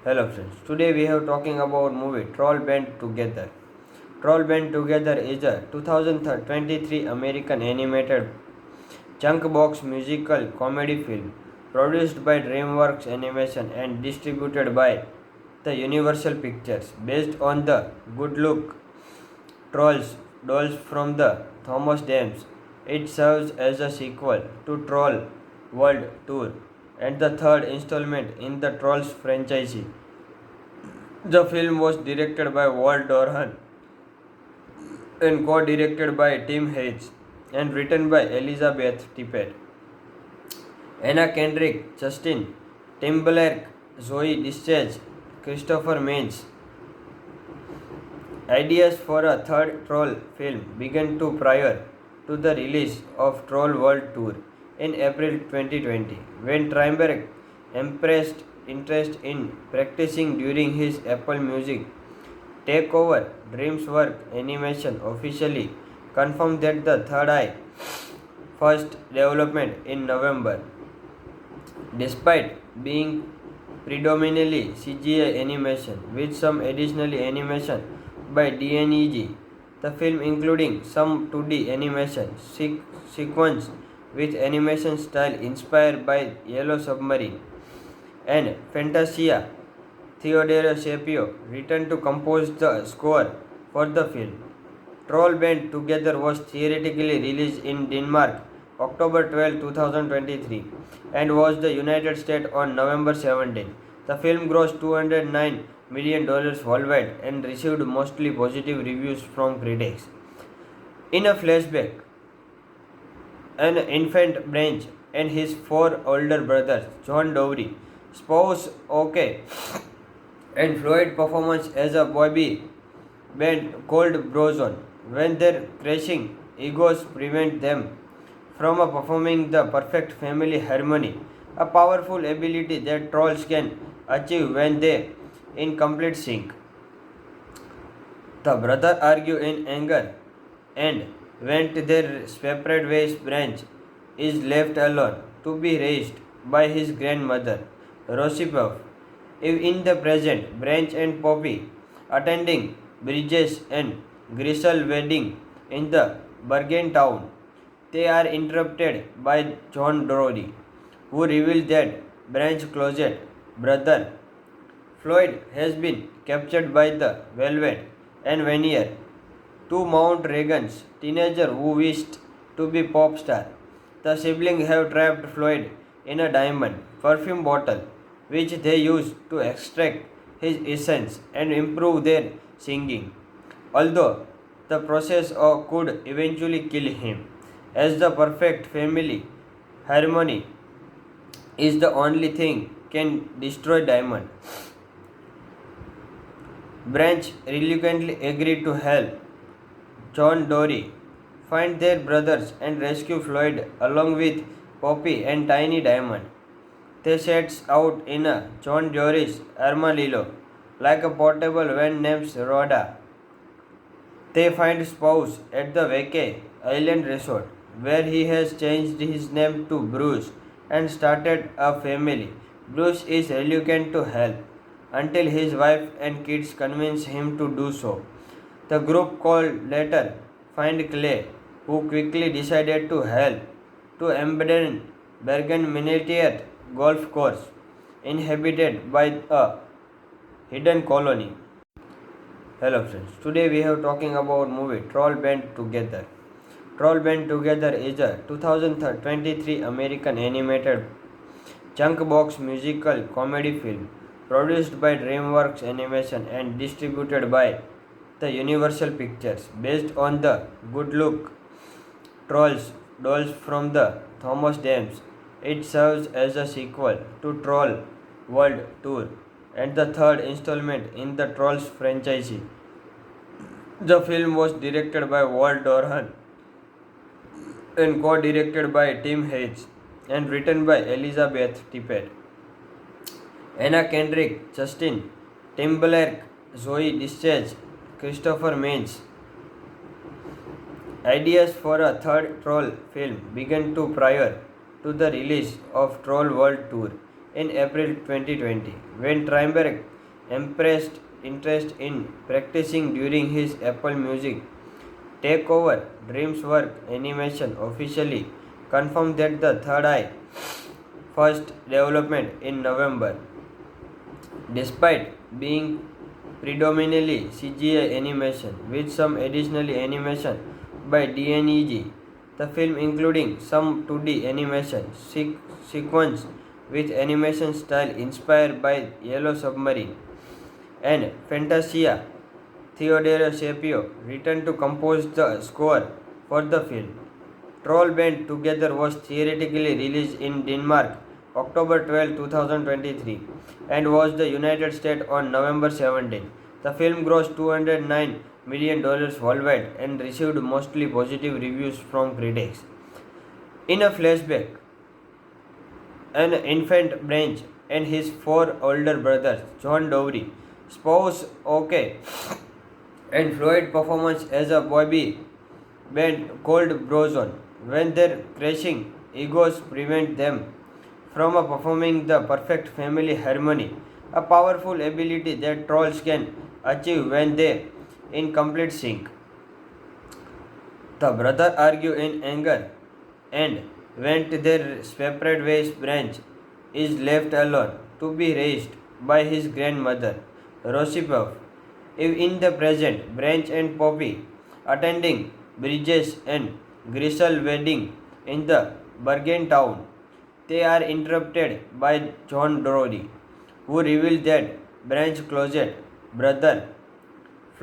Hello friends, today we have talking about movie Troll Band Together. Troll Band Together is a 2023 American animated chunk box musical comedy film produced by DreamWorks Animation and distributed by the Universal Pictures based on the Good Look Trolls dolls from the Thomas Dams. It serves as a sequel to Troll World Tour and the third installment in the Trolls franchise. The film was directed by Walt Dorhan and co-directed by Tim Hayes and written by Elizabeth Tippett, Anna Kendrick, Justin Timberlake, Zoe Discharge, Christopher Maines. Ideas for a third Troll film began prior to the release of Troll World Tour in April 2020, when Trimbach expressed interest in practicing during his Apple Music takeover. DreamWorks Animation officially confirmed that the Third Eye first development in November. Despite being predominantly CGI animation with some additional animation by DNEG, the film including some 2D animation sequence with animation style inspired by Yellow Submarine and Fantasia. Theodore Shapiro returned to compose the score for the film. Troll Band Together was theatrically released in Denmark October 12, 2023 and was the United States on November 17. The film grossed $209 million worldwide and received mostly positive reviews from critics. In a flashback, an infant Branch and his four older brothers, John Dowry, spouse OK, and Floyd performance as a boy band called Brozone, when their crashing egos prevent them from performing the perfect family harmony, a powerful ability that trolls can achieve when they in complete sync. The brothers argue in anger and went their separate ways. Branch is left alone to be raised by his grandmother, Rosipov. In the present, Branch and Poppy attending Bridges and Grisel wedding in the Bergen town. They are interrupted by John Dory, who reveals that Branch's closet brother Floyd has been captured by the Velvet and Veneer, two Mount Regan's teenager who wished to be pop star. The siblings have trapped Floyd in a diamond perfume bottle, which they use to extract his essence and improve their singing. Although the process could eventually kill him, as the perfect family harmony is the only thing can destroy diamond. Branch reluctantly agreed to help John Dory find their brothers and rescue Floyd along with Poppy and Tiny Diamond. They set out in a John Dory's armadillo, like a portable van named Rhoda. They find spouse at the Vacay Island Resort, where he has changed his name to Bruce and started a family. Bruce is reluctant to help until his wife and kids convince him to do so. The group called later find Clay, who quickly decided to help to abandon Bergen Miniature Golf Course, inhabited by a hidden colony. Hello friends, today we have talking about movie Troll Band Together. Troll Band Together is a 2023 American animated chunk box musical comedy film produced by DreamWorks Animation and distributed by the Universal Pictures based on the Good Look Trolls dolls from the Thomas Dams. It serves as a sequel to Troll World Tour and the third installment in the Trolls franchise. The film was directed by Walt Dorhan and co-directed by Tim Hayes and written by Elizabeth Tippett, Anna Kendrick, Justin Timberlake, Zoe Discharge, Christopher Maines. Ideas for a third Troll film began prior to the release of Troll World Tour in April 2020, when Trimbach expressed interest in practicing during his Apple Music takeover. DreamWorks Animation officially confirmed that the third eye first development in November. Despite being predominantly CGI animation with some additional animation by DNEG, the film including some 2D animation sequence with animation style inspired by Yellow Submarine and Fantasia. Theodore Shapiro returned to compose the score for the film. Troll Band Together was theatrically released in Denmark October 12, 2023 and was the United States on November 17. The film grossed $209 million worldwide and received mostly positive reviews from critics. In a flashback, an infant Branch and his four older brothers, John Dowry, spouse Oke, and Floyd performance as a boy band called Brozone. When their crashing egos prevent them from performing the perfect family harmony, a powerful ability that trolls can achieve when they in complete sync. The brothers argue in anger and went their separate ways. Branch is left alone to be raised by his grandmother, Rosipov. In the present, Branch and Poppy attending Bridges and Grisel wedding in the Bergen town. They are interrupted by John Dory, who reveals that Branch's closet brother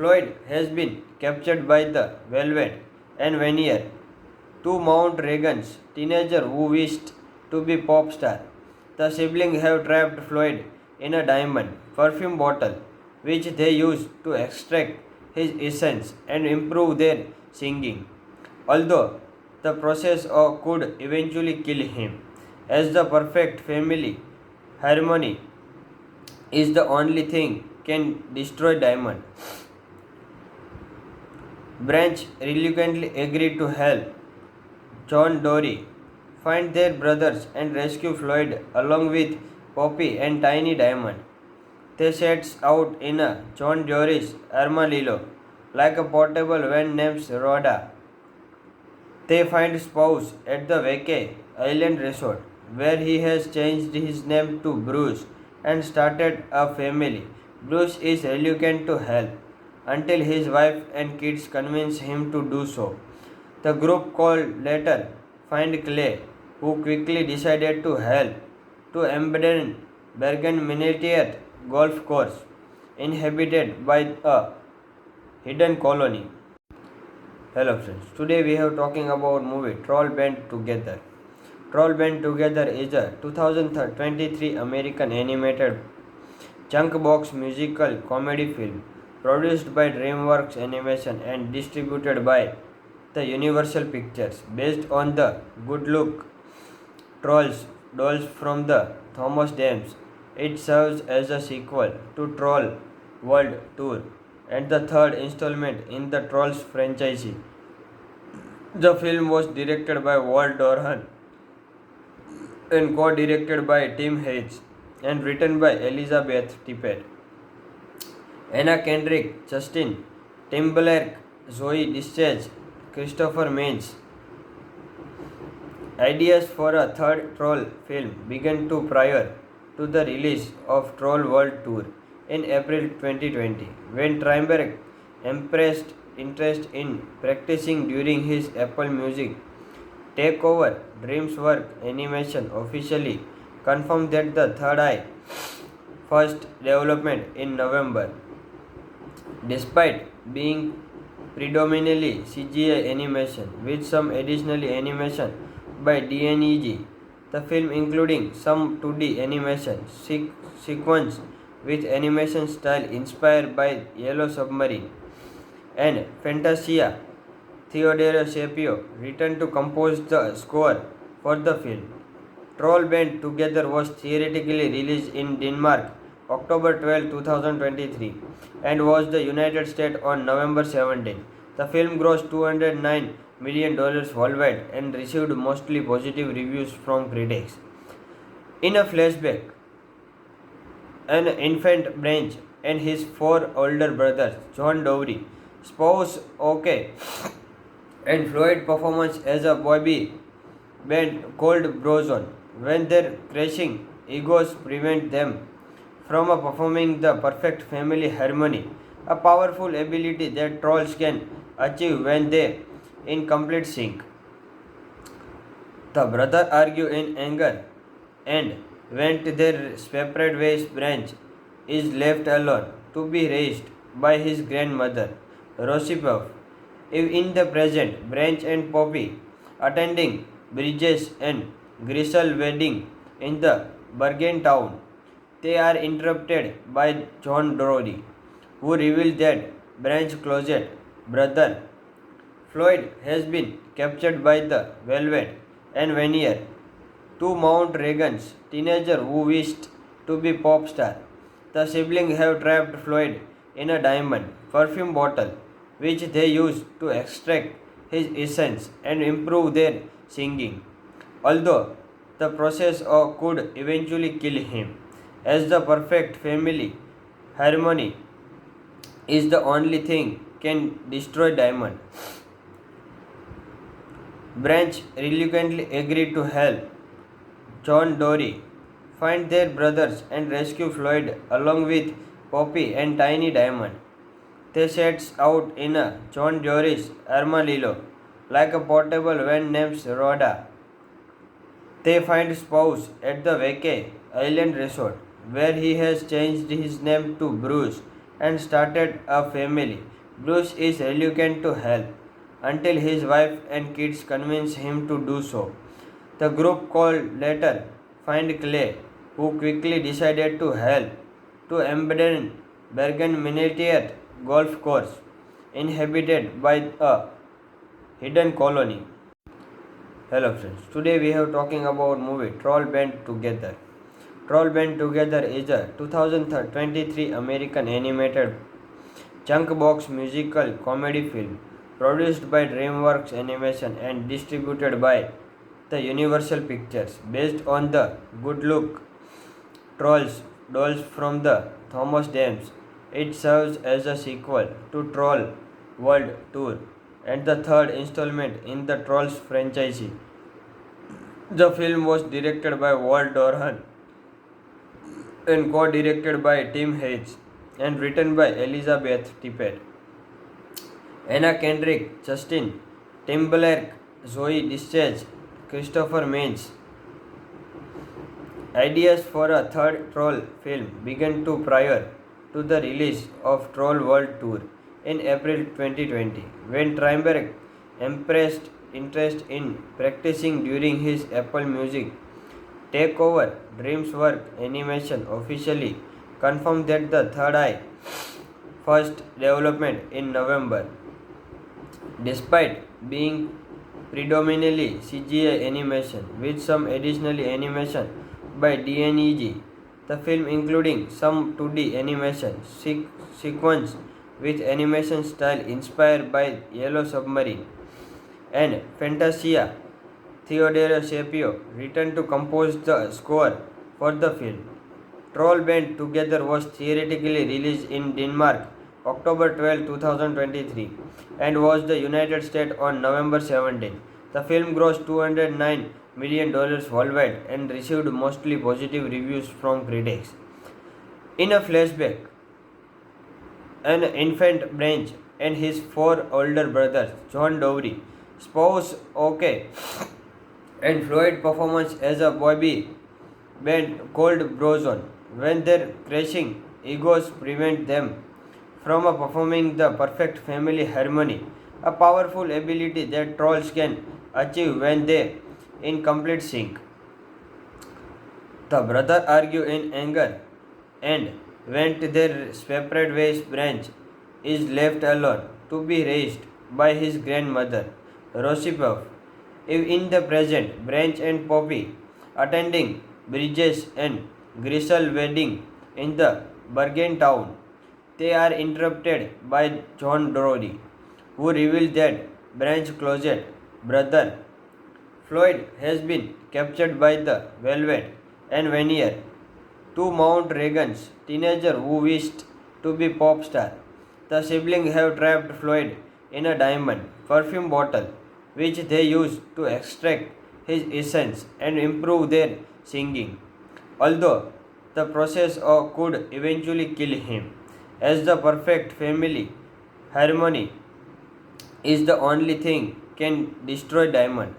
Floyd has been captured by the Velvet and Vanier, two Mount Reagan's teenager who wished to be pop star. The siblings have trapped Floyd in a diamond perfume bottle, which they use to extract his essence and improve their singing. Although the process could eventually kill him, as the perfect family harmony is the only thing can destroy diamond. Branch reluctantly agreed to help John Dory find their brothers and rescue Floyd along with Poppy and Tiny Diamond. They set out in a John Dory's armadillo like a portable van named Rhoda. They find spouse at the Vacay Island Resort, where he has changed his name to Bruce and started a family. Bruce is reluctant to help until his wife and kids convince him to do so. The group called later find Clay, who quickly decided to help to abandon Bergen Miniature Golf Course, inhabited by a hidden colony. Hello friends, today we are talking about movie Troll Band Together. Troll Band Together is a 2023 American animated junk box musical comedy film produced by DreamWorks Animation and distributed by the Universal Pictures, based on the Good Luck Trolls dolls from the Thomas Dames. It serves as a sequel to Troll World Tour and the third installment in the Trolls franchise. The film was directed by Walt Doran and co-directed by Tim Hayes and written by Elizabeth Tippett, Anna Kendrick, Justin Timberlake, Zoe Deschanel, Christopher Maines. Ideas for a third Troll film began prior to the release of Troll World Tour in April 2020, when Trimbach expressed interest in practicing during his Apple Music takeover. DreamWorks Animation officially confirmed that the third eye first development in November. Despite being predominantly CGI animation with some additional animation by DNEG, the film including some 2D animation sequence with animation style inspired by Yellow Submarine and Fantasia. Theodore Shapiro returned to compose the score for the film. Troll Band Together was theatrically released in Denmark October 12, 2023 and was the United States on November 17. The film grossed $209 million worldwide and received mostly positive reviews from critics. In a flashback, an infant Branch and his four older brothers, John Dowry, spouse OK, and Floyd performance as a boy band called Brozone, when their crashing egos prevent them from performing the perfect family harmony, a powerful ability that trolls can achieve when they in complete sync. The brothers argue in anger and went their separate ways. Branch is left alone to be raised by his grandmother, Rosipov. In the present, Branch and Poppy attending Bridges and Grisel wedding in the Bergen town. They are interrupted by John Dory, who reveals that Branch's closet brother Floyd has been captured by the Velvet and Veneer, two Mount Reagan's teenager who wished to be pop star. The siblings have trapped Floyd in a diamond perfume bottle, which they use to extract his essence and improve their singing. Although the process could eventually kill him, as the perfect family harmony is the only thing can destroy diamond. Branch reluctantly agreed to help John Dory find their brothers and rescue Floyd along with Poppy and Tiny Diamond. They set out in a John Dory's armadillo, like a portable van named Rhoda. They find spouse at the Vacay Island Resort, where he has changed his name to Bruce and started a family. Bruce is reluctant to help until his wife and kids convince him to do so. The group called later find Clay, who quickly decided to help to abandon Bergen Miniature Golf Course, inhabited by a hidden colony. Hello friends, today we are talking about movie Troll Band Together. Troll Band Together is a 2023 American animated chunk box musical comedy film produced by DreamWorks Animation and distributed by the Universal Pictures, based on the Good Luck Trolls dolls from the Thomas Dams. It serves as a sequel to Troll World Tour and the third installment in the Trolls franchise. The film was directed by Walt Doran and co-directed by Tim Hayes and written by Elizabeth Tippett, Anna Kendrick, Justin Timberlake, Zoe Deschanel, Christopher Maines. Ideas for a third Troll film began prior to the release of Troll World Tour in April 2020, when Trimbach expressed interest in practicing during his Apple Music takeover. DreamWorks Animation officially confirmed that the Third Eye first development in November. Despite being predominantly CGI animation with some additional animation by DNEG, the film including some 2D animation sequence with animation style inspired by Yellow Submarine and Fantasia. Theodore Shapiro returned to compose the score for the film. Troll Band Together was theatrically released in Denmark October 12, 2023 and was the United States on November 17. The film grossed $209 million worldwide and received mostly positive reviews from critics. In a flashback, an infant Branch and his four older brothers, John Dowry, spouse OK, and Floyd performance as a boy band called Brozone, when their crashing egos prevent them from performing the perfect family harmony, a powerful ability that trolls can achieve when they in complete sync. The brothers argue in anger and went their separate ways. Branch is left alone to be raised by his grandmother, Rosipov. In the present, Branch and Poppy attending Bridges and Grisel wedding in the Bergen town. They are interrupted by John Dory, who reveals that Branch's closet brother Floyd has been captured by the Velvet and Veneer, two Mount Reagan's teenager who wished to be pop star. The siblings have trapped Floyd in a diamond perfume bottle, which they use to extract his essence and improve their singing. Although the process could eventually kill him, as the perfect family harmony is the only thing can destroy diamond.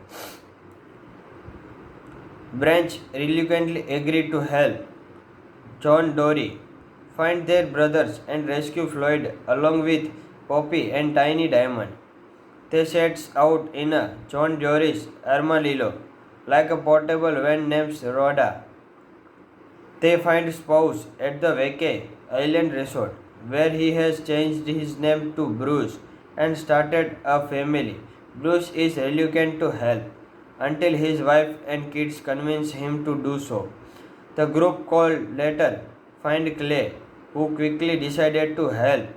Branch reluctantly agreed to help John Dory find their brothers and rescue Floyd along with Poppy and Tiny Diamond. They set out in a John Dory's armadillo like a portable van named Rhoda. They find spouse at the Vacay Island Resort, where he has changed his name to Bruce and started a family. Bruce is reluctant to help until his wife and kids convince him to do so. The group called later find Clay, who quickly decided to help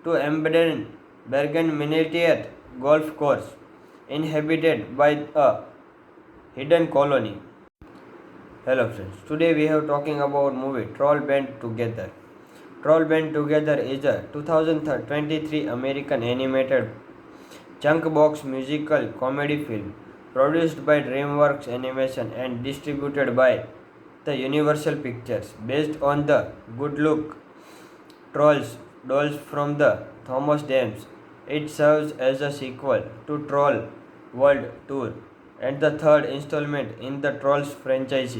to abandon Bergen Miniature Golf Course, inhabited by a hidden colony. Hello friends, today we are talking about movie Troll Band Together. Troll Band Together is a 2023 American animated chunk box musical comedy film produced by DreamWorks Animation and distributed by the Universal Pictures, based on the Good Luck Trolls dolls from the Thomas Dams. It serves as a sequel to Troll World Tour and the third installment in the Trolls franchise.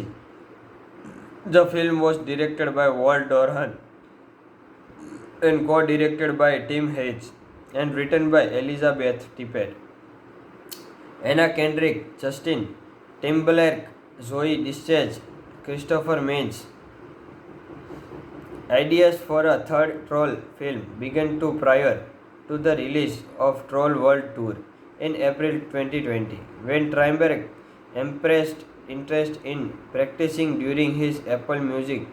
The film was directed by Walt Doran and co-directed by Tim Hayes and written by Elizabeth Tippett, Anna Kendrick, Justin Timberlake, Zoe Discharge, Christopher Maines. Ideas for a third Troll film began to prior to the release of Troll World Tour in April 2020, when Trimbach expressed interest in practicing during his Apple Music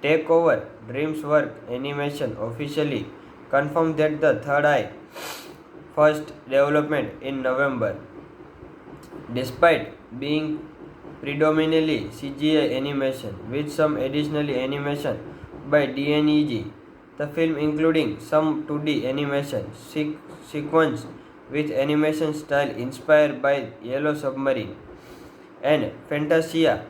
takeover. DreamWorks Animation officially confirmed that the Third Eye first development in November. Despite being predominantly CGI animation with some additional animation by DNEG, the film including some 2D animation sequence with animation style inspired by Yellow Submarine and Fantasia.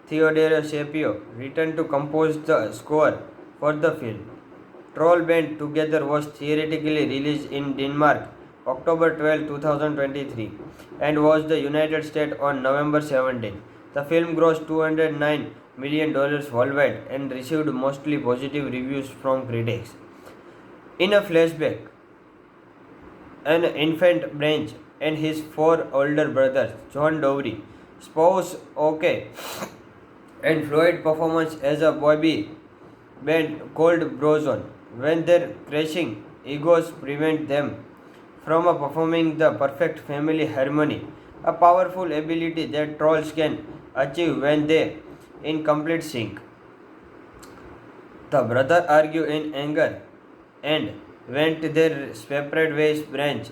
Theodore Shapiro returned to compose the score for the film. Troll Band Together was theatrically released in Denmark October 12, 2023 and was the United States on November 17. The film grossed $209 million worldwide and received mostly positive reviews from critics. In a flashback, an infant Branch and his four older brothers, John Dory, spouse OK, and Floyd performance as a boy band called Brozone, when their crashing egos prevent them from performing the perfect family harmony, a powerful ability that trolls can achieve when they in complete sync. The brothers argue in anger and went their separate ways. Branch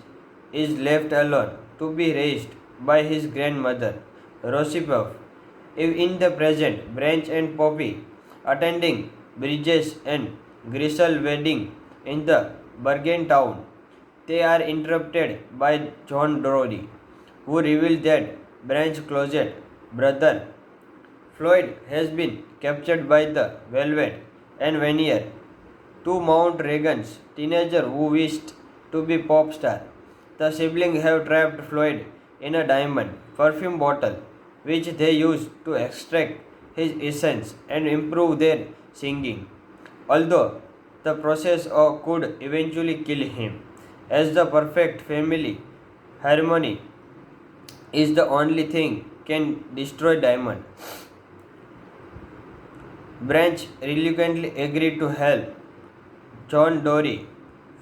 is left alone to be raised by his grandmother, Roosevelt. In the present, Branch and Poppy attending Bridges and Grisel wedding in the Bergen town. They are interrupted by John Dory, who reveals that Branch's closet brother Floyd has been captured by the Velvet and Veneer, two Mount Reagan's teenager who wished to be pop star. The siblings have trapped Floyd in a diamond perfume bottle, which they use to extract his essence and improve their singing. Although the process could eventually kill him, as the perfect family harmony is the only thing can destroy diamond. Branch reluctantly agreed to help John Dory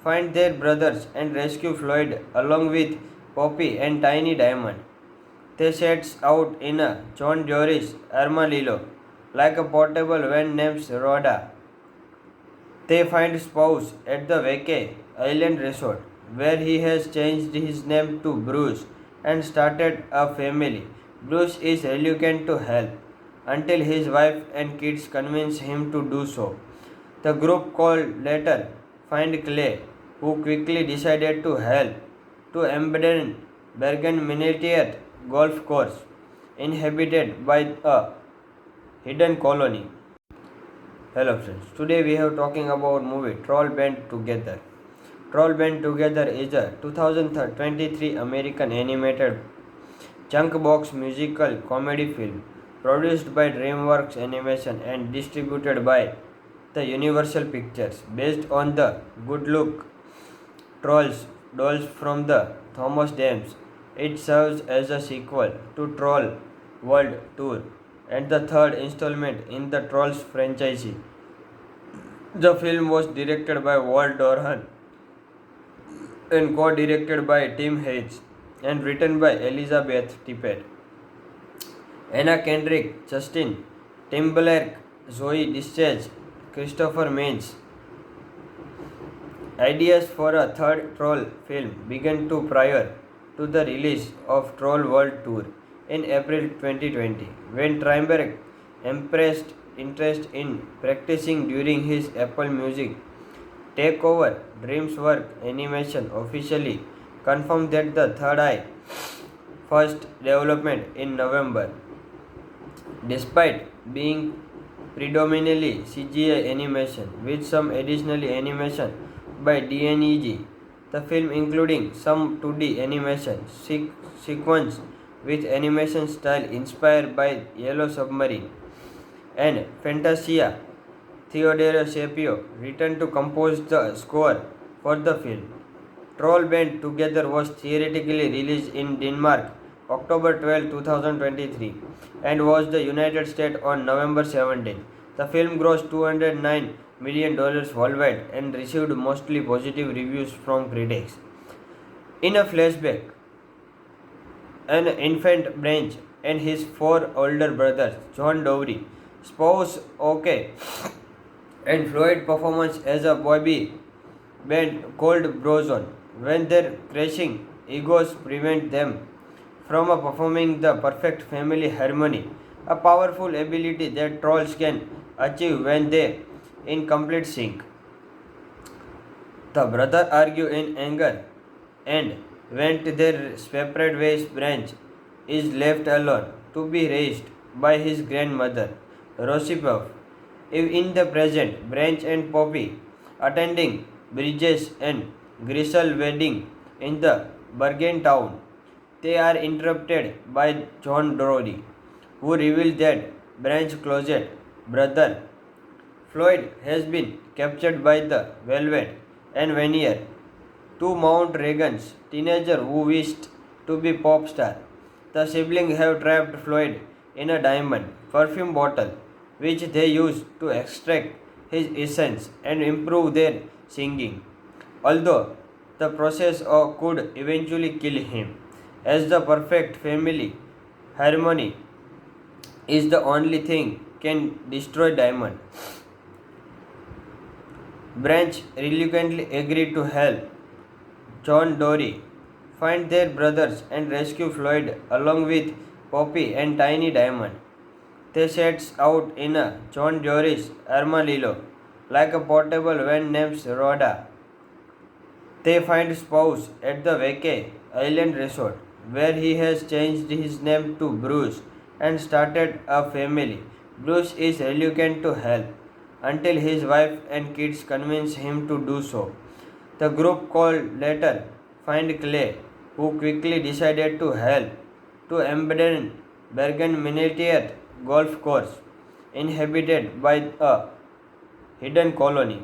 find their brothers and rescue Floyd along with Poppy and Tiny Diamond. They set out in a John Dory's armadillo like a portable van named Rhoda. They find spouse at the Vacay Island Resort, where he has changed his name to Bruce and started a family. Bruce is reluctant to help until his wife and kids convince him to do so. The group called later find Clay, who quickly decided to help to abandon Bergen Miniature Golf Course, inhabited by a hidden colony. Hello friends, today we are talking about movie Troll Band Together. Troll Band Together is a 2023 American animated chunk box musical comedy film produced by DreamWorks Animation and distributed by the Universal Pictures, based on the Good Luck Trolls dolls from the Thomas Dams. It serves as a sequel to Troll World Tour and the third installment in the Trolls franchise. The film was directed by Walt Dorhan and co-directed by Tim Hayes and written by Elizabeth Tippett, Anna Kendrick, Justin Timberlake, Zoe Discharge, Christopher Maines. Ideas for a third Troll film began prior to the release of Troll World Tour in April 2020, when Trimbach expressed interest in practicing during his Apple Music takeover. DreamWorks Animation officially confirmed that the Third Eye first development in November. Despite being predominantly CGI animation with some additional animation by DNEG, the film including some 2D animation sequence with animation style inspired by Yellow Submarine and Fantasia. Theodore Shapiro returned to compose the score for the film. Troll Band Together was theatrically released in Denmark October 12, 2023 and was the United States on November 17. The film grossed $209 million worldwide and received mostly positive reviews from critics. In a flashback, an infant Branch and his four older brothers, John Dowry, spouse OK, and Floyd performance as a boy band called Brozone, when their crashing egos prevent them from performing the perfect family harmony, a powerful ability that trolls can achieve when they in complete sync. The brothers argue in anger and went their separate ways. Branch is left alone to be raised by his grandmother, Rosipov. In the present, Branch and Poppy attending Bridges and Grisel wedding in the Bergen town. They are interrupted by John Dory, who reveals that Branch's closet brother Floyd has been captured by the Velvet and Veneer, two Mount Regan's teenager who wished to be pop star. The siblings have trapped Floyd in a diamond perfume bottle, which they use to extract his essence and improve their singing. Although the process could eventually kill him, as the perfect family harmony is the only thing can destroy diamond. Branch reluctantly agreed to help John Dory find their brothers and rescue Floyd along with Poppy and Tiny Diamond. They set out in a John Dory's armadillo, like a portable van named Rhoda. They find spouse at the Vacay Island Resort, where he has changed his name to Bruce and started a family. Bruce is reluctant to help until his wife and kids convince him to do so. The group called later find Clay, who quickly decided to help to abandon Bergen Miniature Golf Course, inhabited by a hidden colony.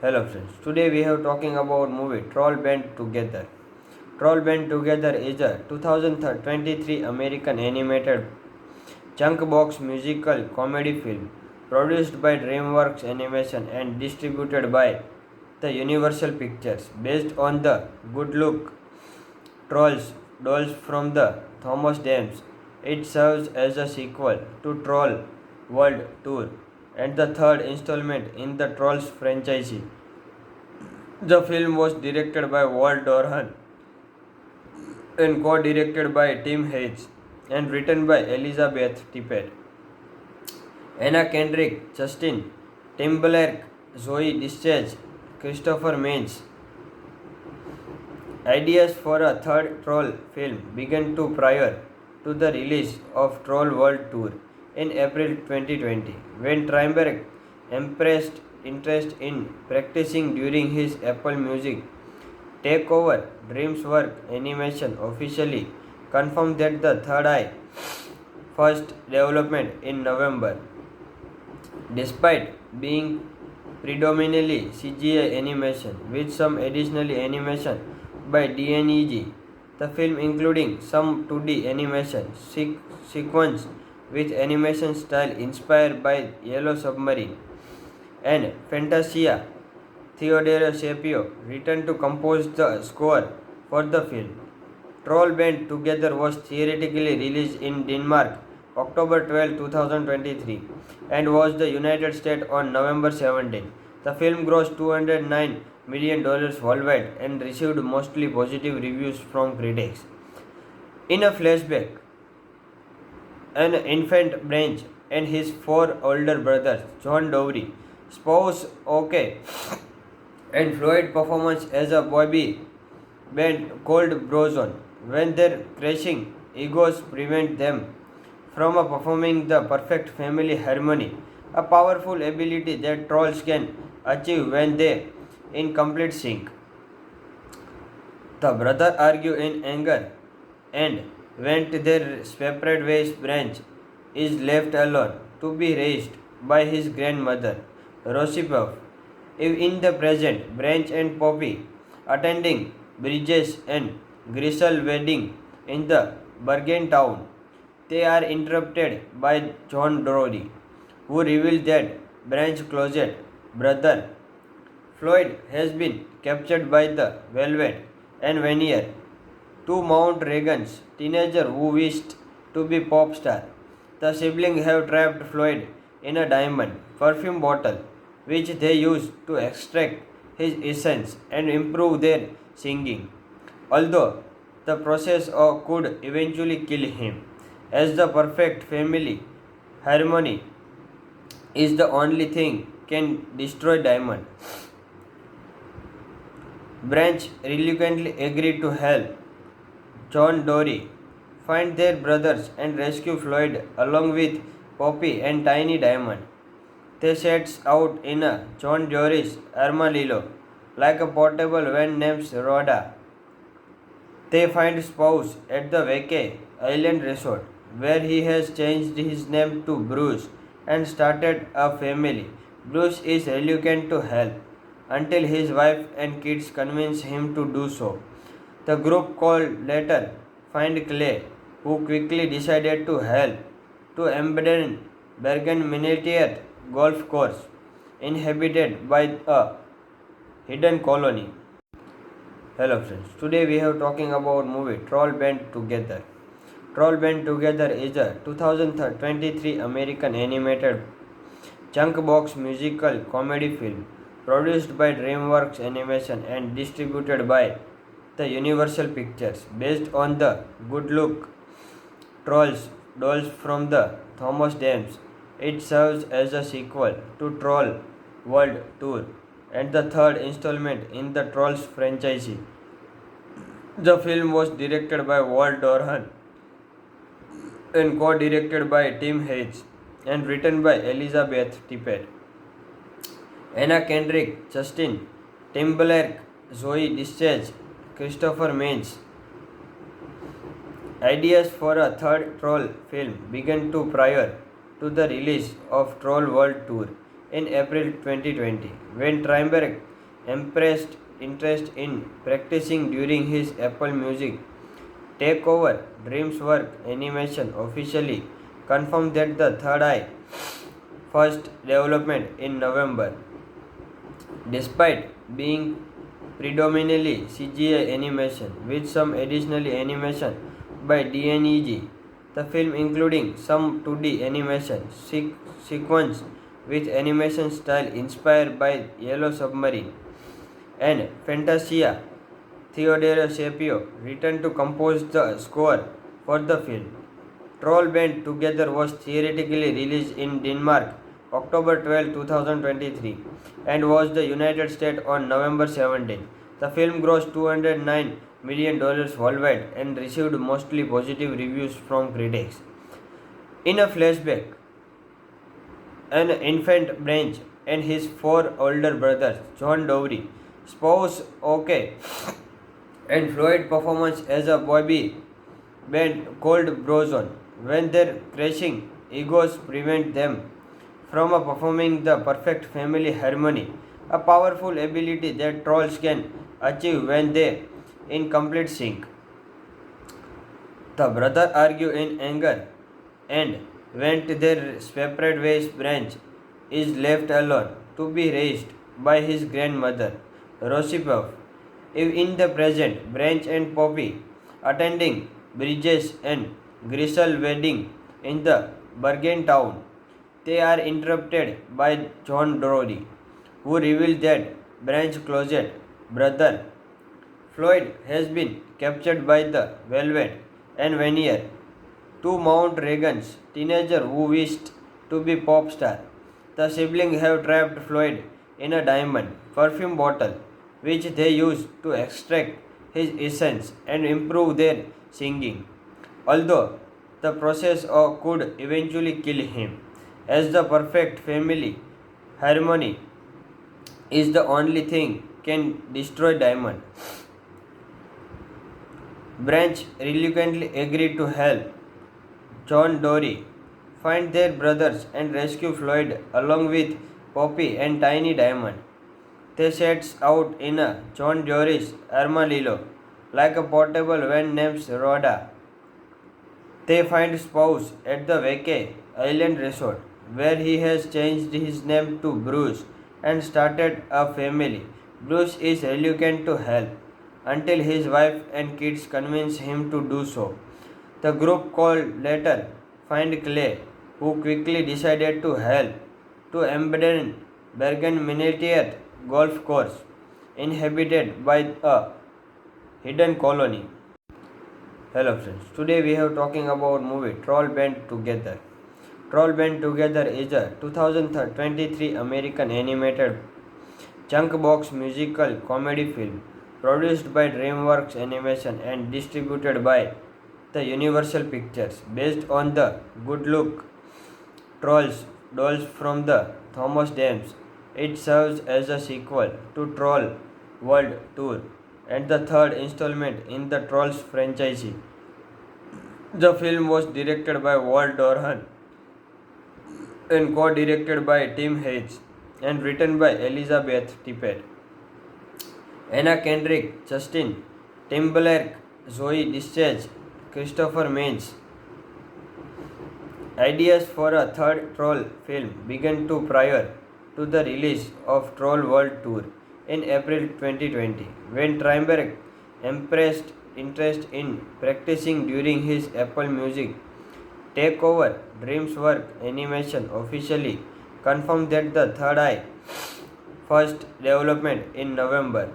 Hello friends, today we are talking about movie Troll Band Together. Troll Band Together is a 2023 American animated chunk box musical comedy film produced by DreamWorks Animation and distributed by the Universal Pictures, based on the Good Luck Trolls dolls from the Thomas Dams. It serves as a sequel to Troll World Tour and the third installment in the Trolls franchise. The film was directed by Walt Dorhan and co-directed by Tim Hayes and written by Elizabeth Tippett, Anna Kendrick, Justin Timberlake, Zoe Discharge, Christopher Maines. Ideas for a third Troll film began to prior to the release of Troll World Tour in April 2020, when Trimbach expressed interest in practicing during his Apple Music takeover. DreamWorks Animation officially confirmed that the third eye first development in November. Despite being predominantly CGI animation with some additional animation by DNEG, the film including some 2D animation sequence with animation style inspired by Yellow Submarine and Fantasia. Theodore Shapiro returned to compose the score for the film. Troll Band Together was theatrically released in Denmark October 12, 2023 and was the United States on November 17. The film grossed $209 million worldwide and received mostly positive reviews from critics. In a flashback, an infant Branch and his four older brothers, John Dowry, spouse Oke, and Floyd performance as a boy band called Brozone, when their crashing egos prevent them from performing the perfect family harmony, a powerful ability that trolls can achieve when they in complete sync. The brothers argue in anger and went their separate ways. Branch is left alone to be raised by his grandmother, Rosipov. In the present, Branch and Poppy attending Bridges and Grisel wedding in the Bergen town. They are interrupted by John Dory, who reveals that Branch's closet brother Floyd has been captured by the Velvet and Vanier, two Mount Reagan's teenager who wished to be pop star. The siblings have trapped Floyd in a diamond perfume bottle, which they use to extract his essence and improve their singing. Although the process could eventually kill him, as the perfect family harmony is the only thing can destroy diamond. Branch reluctantly agreed to help John Dory find their brothers and rescue Floyd along with Poppy and Tiny Diamond. They set out in a John Dory's armadillo, like a portable van named Rhoda. They find spouse at the Vacay Island Resort, where he has changed his name to Bruce and started a family. Bruce is reluctant to help until his wife and kids convince him to do so. The group called later find Clay, who quickly decided to help to abandon Bergen Miniature Golf Course, inhabited by a hidden colony. Hello friends, today we are talking about movie Troll Band Together. Troll Band Together is a 2023 American animated chunk box musical comedy film produced by DreamWorks Animation and distributed by the Universal Pictures, based on the Good Luck Trolls dolls from the Thomas Dams. It serves as a sequel to Troll World Tour and the third installment in the Trolls franchise. The film was directed by Walt Dorhan and co-directed by Tim Hayes and written by Elizabeth Tippett, Anna Kendrick, Justin Timberlake, Zoe Discharge, Christopher Maines. Ideas for a third Troll film began to prior to the release of Troll World Tour in April 2020, when Trimbach expressed interest in practicing during his Apple Music takeover. DreamWorks Animation officially confirmed that the third eye first development in November. Despite being predominantly CGI animation with some additional animation by DNEG, the film including some 2D animation sequence with animation style inspired by Yellow Submarine and Fantasia. Theodore Shapiro returned to compose the score for the film. Troll Band Together was theatrically released in Denmark October 12, 2023, and was the United States on November 17. The film grossed $209 million worldwide and received mostly positive reviews from critics. In a flashback, an infant Branch and his four older brothers, John Dowry, spouse OK, and Floyd performance as a boy band called Brozone, when their crashing egos prevent them from performing the perfect family harmony, a powerful ability that trolls can achieve when they in complete sync. The brothers argue in anger and went their separate ways. Branch is left alone to be raised by his grandmother, Rosipov. In the present, Branch and Poppy attending Bridges and Grisel wedding in the Bergen town. They are interrupted by John Dory, who reveals that Branch's closet brother Floyd has been captured by the Velvet and Vanier, two Mount Reagan's teenager who wished to be pop star. The siblings have trapped Floyd in a diamond perfume bottle, which they use to extract his essence and improve their singing. Although the process could eventually kill him, as the perfect family harmony is the only thing can destroy diamond. Branch reluctantly agreed to help John Dory find their brothers and rescue Floyd along with Poppy and Tiny Diamond. They set out in a John Dory's armadillo, like a portable van named Rhoda. They find spouse at the Vacay Island Resort, where he has changed his name to Bruce and started a family. Bruce is reluctant to help until his wife and kids convince him to do so. The group called later find Clay, who quickly decided to help to abandon Bergen Miniature Golf Course, inhabited by a hidden colony. Hello friends, today we are talking about movie Troll Band Together. Troll Band Together is a 2023 American animated junk box musical comedy film produced by DreamWorks Animation and distributed by the Universal Pictures, based on the Good Luck Trolls dolls from the Thomas Dams. It serves as a sequel to Troll World Tour and the third installment in the Trolls franchise. The film was directed by Walt Doran and co-directed by Tim Hayes and written by Elizabeth Tippett, Anna Kendrick, Justin Timberlake, Zoe Deschanel, Christopher Maines. Ideas for a third Troll film began prior to the release of Troll World Tour in April 2020, when Tremberg expressed interest in practicing during his Apple Music takeover. DreamWorks Animation officially confirmed that the Third Eye first development in November.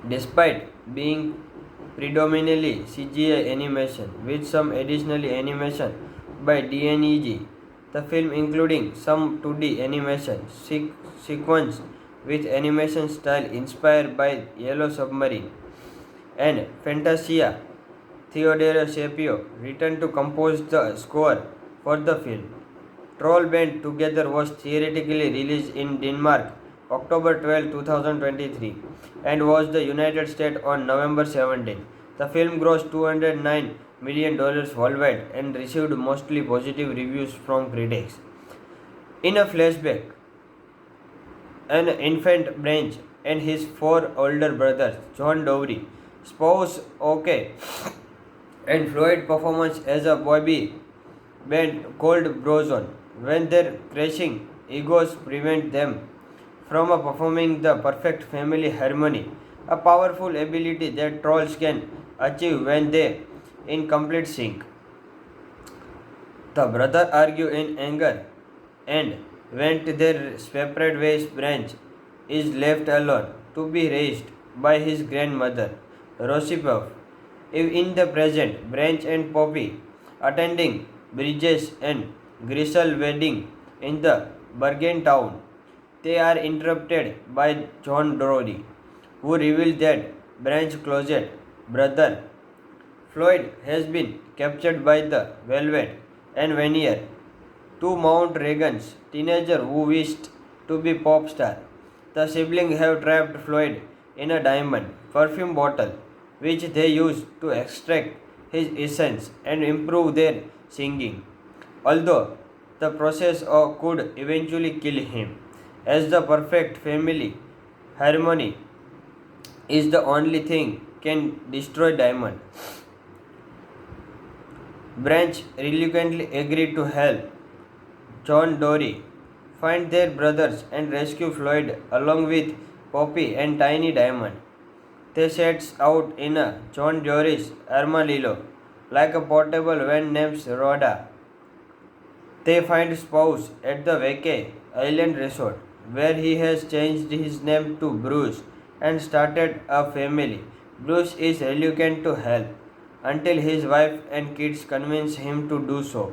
Despite being predominantly CGI animation with some additional animation by DNEG, the film including some 2D animation sequence with animation style inspired by Yellow Submarine and Fantasia. Theodore Shapiro returned to compose the score for the film. Troll Band Together was theatrically released in Denmark October 12, 2023, and was the United States on November 17. The film grossed $209 million worldwide and received mostly positive reviews from critics. In a flashback, an infant Branch and his four older brothers, John Dowry, spouse OK, and Floyd performance as a boy band called Brozone, when their crashing egos prevent them from performing the perfect family harmony, a powerful ability that trolls can achieve when they in complete sync. The brothers argue in anger and went their separate ways. Branch is left alone to be raised by his grandmother, Rosipov. In the present, Branch and Poppy attending Bridges and Grisel wedding in the Bergen town. They are interrupted by John Dory, who reveals that Branch's closet brother Floyd has been captured by the Velvet and Veneer, two Mount Regan's teenagers who wished to be pop star. The siblings have trapped Floyd in a diamond perfume bottle, which they use to extract his essence and improve their singing. Although the process could eventually kill him, as the perfect family harmony is the only thing can destroy diamond. Branch reluctantly agreed to help John Dory find their brothers and rescue Floyd along with Poppy and Tiny Diamond. They set out in a John Dory's armadillo, like a portable van named Rhoda. They find spouse at the Vacay Island Resort, where he has changed his name to Bruce and started a family. Bruce is reluctant to help until his wife and kids convince him to do so.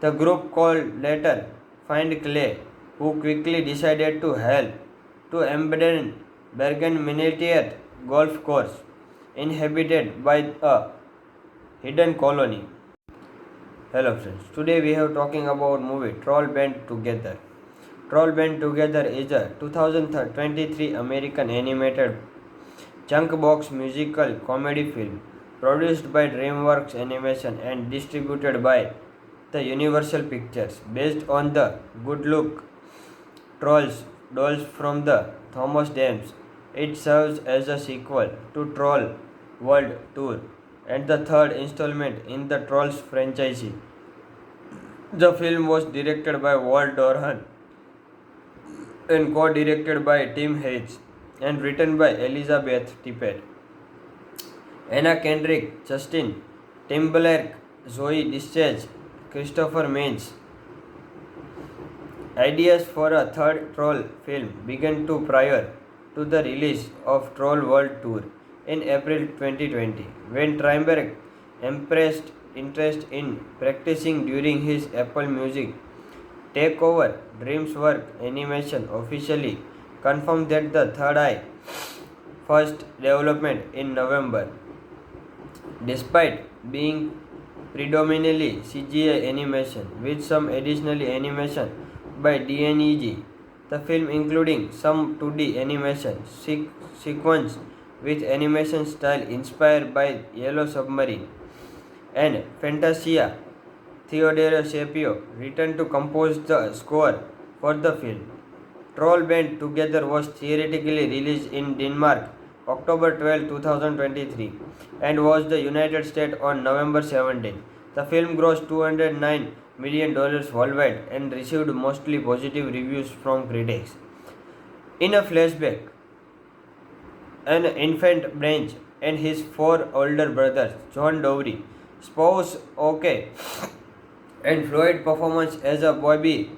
The group called later find Clay, who quickly decided to help to abandon Bergen Miniature Golf Course, inhabited by a hidden colony. Hello friends, today we are talking about movie Troll Band Together. Troll Band Together is a 2023 American animated chunk box musical comedy film produced by DreamWorks Animation and distributed by the Universal Pictures, based on the Good Luck Trolls dolls from the Thomas Dams. It serves as a sequel to Troll World Tour and the third installment in the Trolls franchise. The film was directed by Walt Doran and co-directed by Tim Hayes and written by Elizabeth Tippett, Anna Kendrick, Justin Timberlake, Zoe Discharge, Christopher Maines. Ideas for a third Troll film began to prior to the release of Troll World Tour in April 2020, when Trimbach expressed interest in practicing during his Apple Music takeover. DreamWorks Animation officially confirmed that the Third Eye first development in November. Despite being predominantly CGI animation with some additional animation by DNEG, the film including some 2D animation sequence with animation style inspired by Yellow Submarine and Fantasia. Theodore Shapiro returned to compose the score for the film. Troll Band Together was theatrically released in Denmark October 12, 2023 and was the United States on November 17. The film grossed $209 million worldwide and received mostly positive reviews from critics. In a flashback, an infant Branch and his four older brothers, John Dory, spouse OK, and Floyd performance as a boy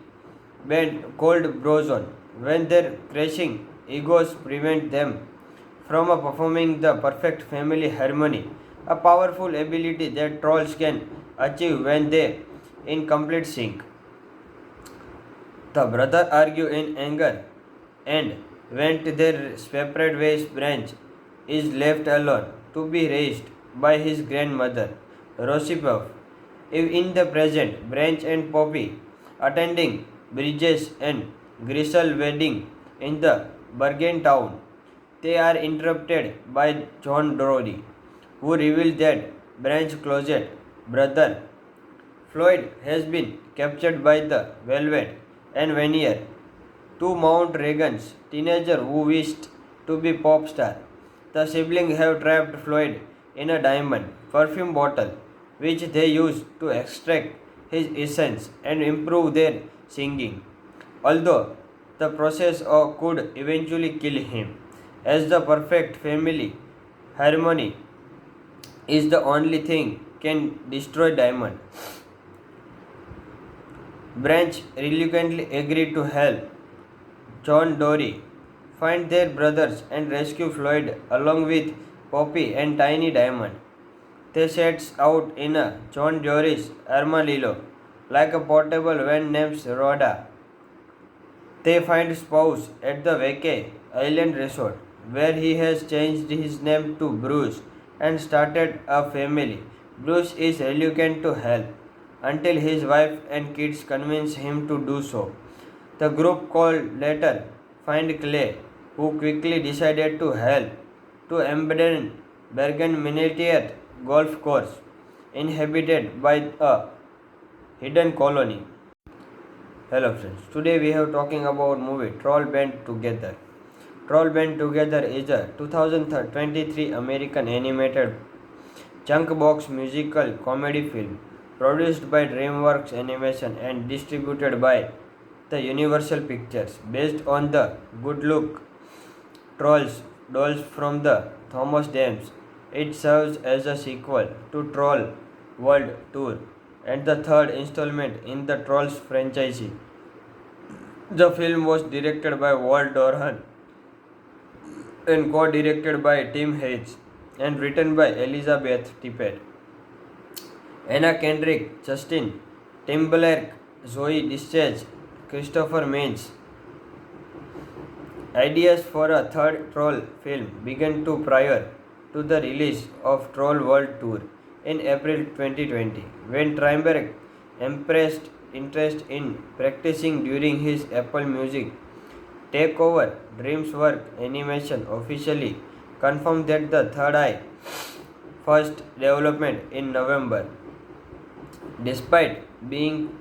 band called Brozone, when their crashing egos prevent them from performing the perfect family harmony, a powerful ability that trolls can achieve when they in complete sync. The brothers argue in anger and went their separate ways. Branch is left alone to be raised by his grandmother, Rosipov. In the present, Branch and Poppy attending Bridges and Grisel wedding in the Bergen town. They are interrupted by John Dory, who reveals that Branch's closet brother Floyd has been captured by the Velvet and Veneer, two Mount Regan's teenagers who wished to be pop star. The siblings have trapped Floyd in a diamond perfume bottle, which they use to extract his essence and improve their singing. Although the process could eventually kill him, as the perfect family harmony is the only thing can destroy diamond. Branch reluctantly agreed to help John Dory find their brothers and rescue Floyd along with Poppy and Tiny Diamond. They set out in a John Dory's armadillo, like a portable van named Rhoda. They find spouse at the vacay island resort, where he has changed his name to Bruce and started a family. Bruce is reluctant to help until his wife and kids convince him to do so. The group called later find Clay, who quickly decided to help to abandon Bergen Miniature Golf Course, inhabited by a hidden colony. Hello friends, today we are talking about movie Troll Band Together. Troll Band Together is a 2023 American animated chunk box musical comedy film produced by DreamWorks Animation and distributed by the Universal Pictures, based on the Good Luck Trolls dolls from the Thomas Dams. It serves as a sequel to Troll World Tour and the third installment in the Trolls franchise. The film was directed by Walt Dorhan and co-directed by Tim Hayes and written by Elizabeth Tippett, Anna Kendrick, Justin Timberlake, Zoe Discharge, Christopher Mintz. Ideas for a third Troll film began prior to the release of Troll World Tour in April 2020, when Trimbach expressed interest in practicing during his Apple Music takeover. DreamWorks Animation officially confirmed that the Third Eye first development in November. Despite being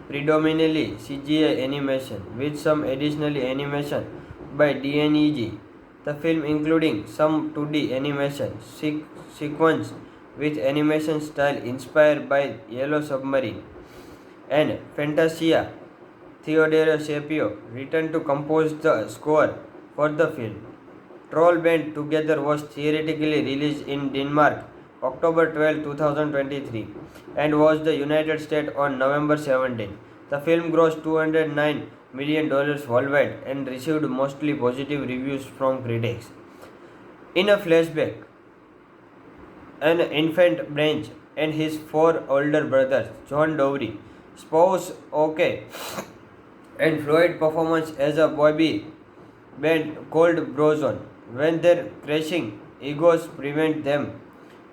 predominantly CGI animation with some additional animation by DNEG, the film including some 2D animation sequence with animation style inspired by Yellow Submarine and Fantasia. Theodore Shapiro returned to compose the score for the film. Troll Band Together was theatrically released in Denmark October 12, 2023 and was the United States on November 17. The film grossed $209 million worldwide and received mostly positive reviews from critics. In a flashback, an infant Branch and his four older brothers, John Dowry, spouse OK, and Floyd performance as a boy band called Brozone, when their crashing egos prevent them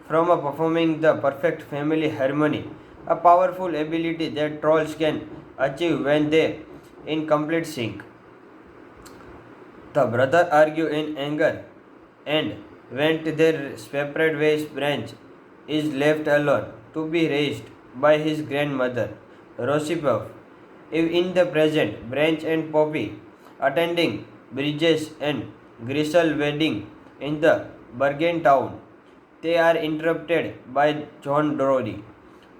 from performing the perfect family harmony, a powerful ability that trolls can achieve when they in complete sync. The brothers argue in anger and went their separate ways. Branch is left alone to be raised by his grandmother, Rosipov. In the present, Branch and Poppy, attending Bridges and Grisel wedding in the Bergen town, they are interrupted by John Dory,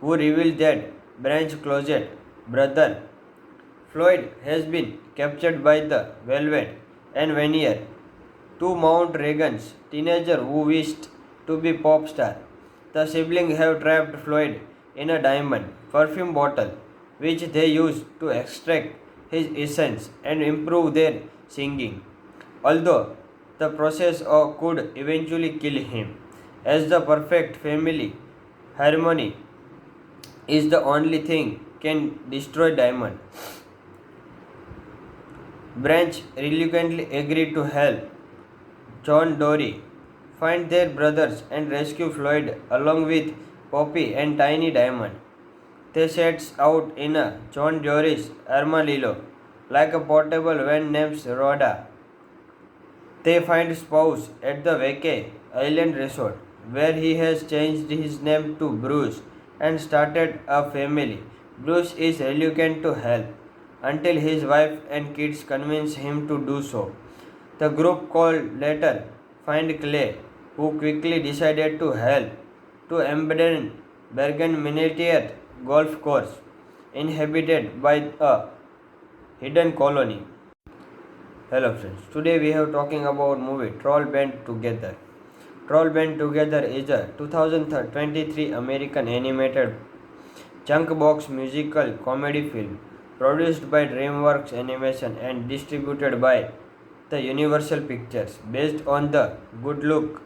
who reveals that Branch's closet brother Floyd has been captured by the Velvet and Veneer, two Mount Regan's teenager who wished to be pop star. The siblings have trapped Floyd in a diamond perfume bottle, which they use to extract his essence and improve their singing. Although the process could eventually kill him, as the perfect family harmony is the only thing can destroy diamond. Branch reluctantly agreed to help John Dory find their brothers and rescue Floyd along with Poppy and Tiny Diamond. They set out in a John Dory's armadillo, like a portable van named Rhoda. They find spouse at the vacay island resort, where he has changed his name to Bruce and started a family. Bruce is reluctant to help until his wife and kids convince him to do so. The group called later find Clay, who quickly decided to help to abandon Bergen Miniature Golf Course, inhabited by a hidden colony. Hello friends, today we are talking about movie Troll Band Together. Troll Band Together is a 2023 American animated chunk box musical comedy film produced by DreamWorks Animation and distributed by the Universal Pictures, based on the Good Luck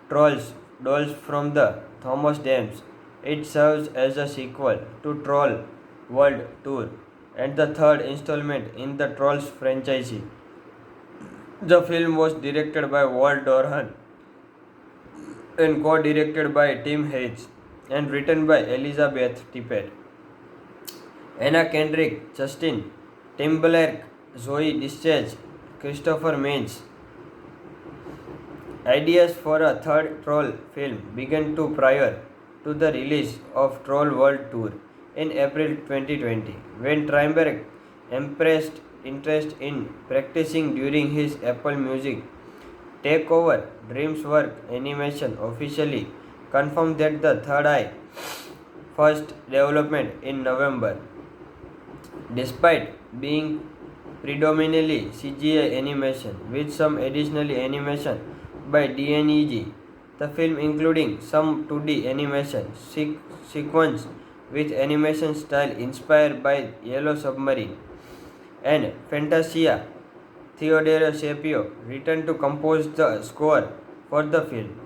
Trolls dolls from the Thomas Dams. It serves as a sequel to Troll World Tour and the third installment in the Trolls franchise. The film was directed by Walt Dorhan and co-directed by Tim Hayes and written by Elizabeth Tippett, Anna Kendrick, Justin Timberlake, Zoe Discharge, Christopher Maines. Ideas for a third Troll film began to prior to the release of Troll World Tour in April 2020, when Trimbach expressed interest in practicing during his Apple Music takeover. DreamWorks Animation officially confirmed that the third eye first development in November. Despite being predominantly CGI animation with some additional animation by DNEG, the film including some 2D animation sequence with animation style inspired by Yellow Submarine and Fantasia. Theodore Shapiro returned to compose the score for the film.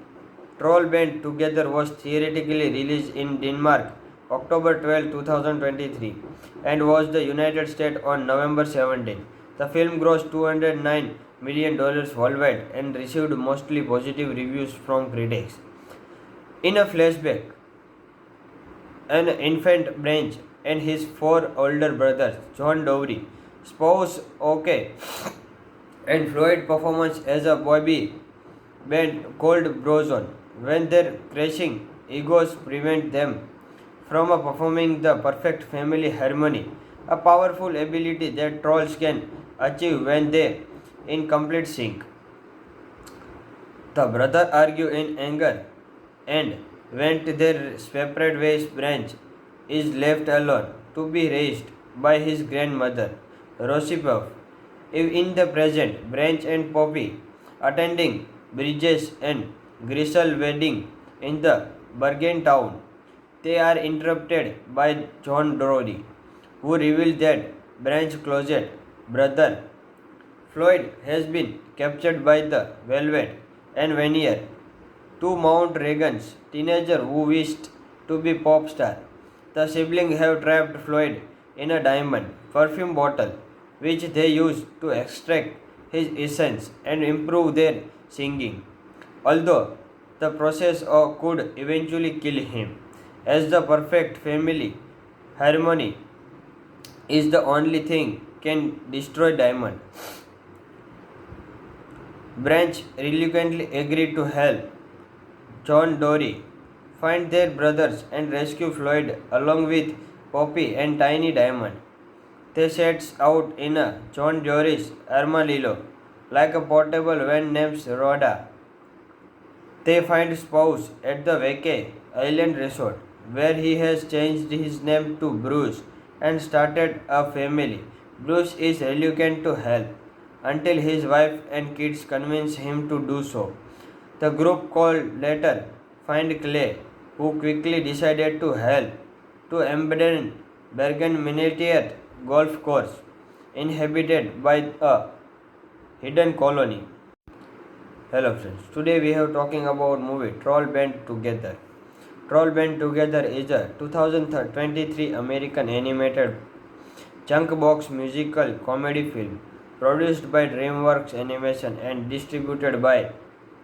Troll Band Together was theatrically released in Denmark October 12, 2023 and was the United States on November 17. The film grossed $209 million worldwide and received mostly positive reviews from critics. In a flashback, an infant Branch and his four older brothers, John Dowry, spouse Oke, and Floyd performance as a boy band called Brozone, when their crashing egos prevent them from performing the perfect family harmony, a powerful ability that trolls can achieve when they in complete sync. The brothers argue in anger and went their separate ways. Branch is left alone to be raised by his grandmother, Rosipov. In the present, Branch and Poppy attending Bridges and Grisel wedding in the Bergen town. They are interrupted by John Dory, who reveals that Branch's closet brother Floyd has been captured by the Velvet and Vanier, two Mount Reagan's teenager who wished to be pop star. The siblings have trapped Floyd in a diamond perfume bottle, which they use to extract his essence and improve their singing. Although the process could eventually kill him, as the perfect family harmony is the only thing can destroy diamond. Branch reluctantly agreed to help John Dory find their brothers and rescue Floyd along with Poppy and Tiny Diamond. They set out in a John Dory's armadillo, like a portable van named Rhoda. They find spouse at the Vacay Island Resort, where he has changed his name to Bruce and started a family. Bruce is reluctant to help until his wife and kids convince him to do so. The group called later find Clay, who quickly decided to help to abandon Bergen Miniature Golf Course, inhabited by a hidden colony. Hello friends, today we are talking about movie Troll Band Together. Troll Band Together is a 2023 American animated junk box musical comedy film produced by DreamWorks Animation and distributed by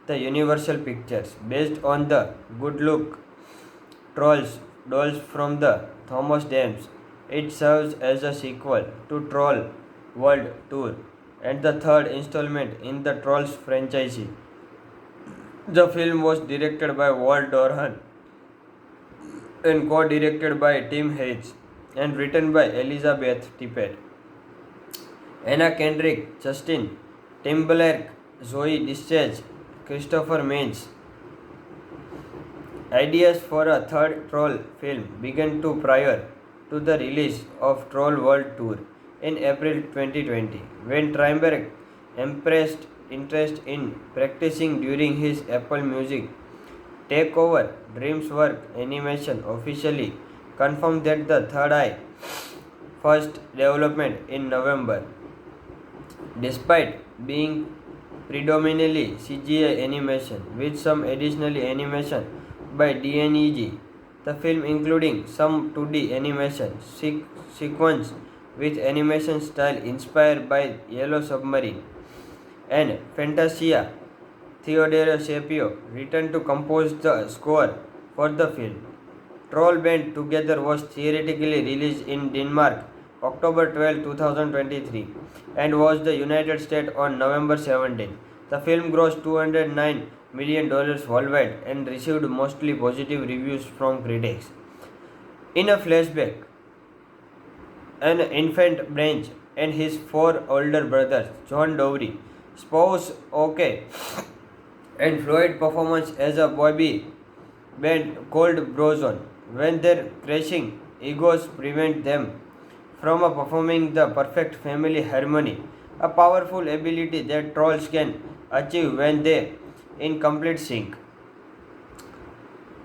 the Universal Pictures, based on the Good Luck Trolls dolls from the Thomas Dams. It serves as a sequel to Troll World Tour and the third installment in the Trolls franchise. The film was directed by Walt Dorhan and co-directed by Tim Hayes and written by Elizabeth Tippett, Anna Kendrick, Justin Timberlake, Zoe Discharge, Christopher Maines. Ideas for a third Troll film began to prior to the release of Troll World Tour in April 2020, when Trimbach expressed interest in practicing during his Apple Music takeover. DreamWorks Animation officially confirmed that the third eye first development in November. Despite being predominantly CGI animation with some additional animation by DNEG, the film including some 2D animation sequence with animation style inspired by Yellow Submarine, and Fantasia. Theodore Shapiro returned to compose the score for the film. Troll Band Together was theatrically released in Denmark October 12, 2023 and was the United States on November 17. The film grossed $209 million worldwide and received mostly positive reviews from critics. In a flashback, an infant Branch and his four older brothers, John Dowry, spouse OK, and Floyd performance as a boy band called Brozone, when their crashing egos prevent them from performing the perfect family harmony, a powerful ability that trolls can achieve when they in complete sync.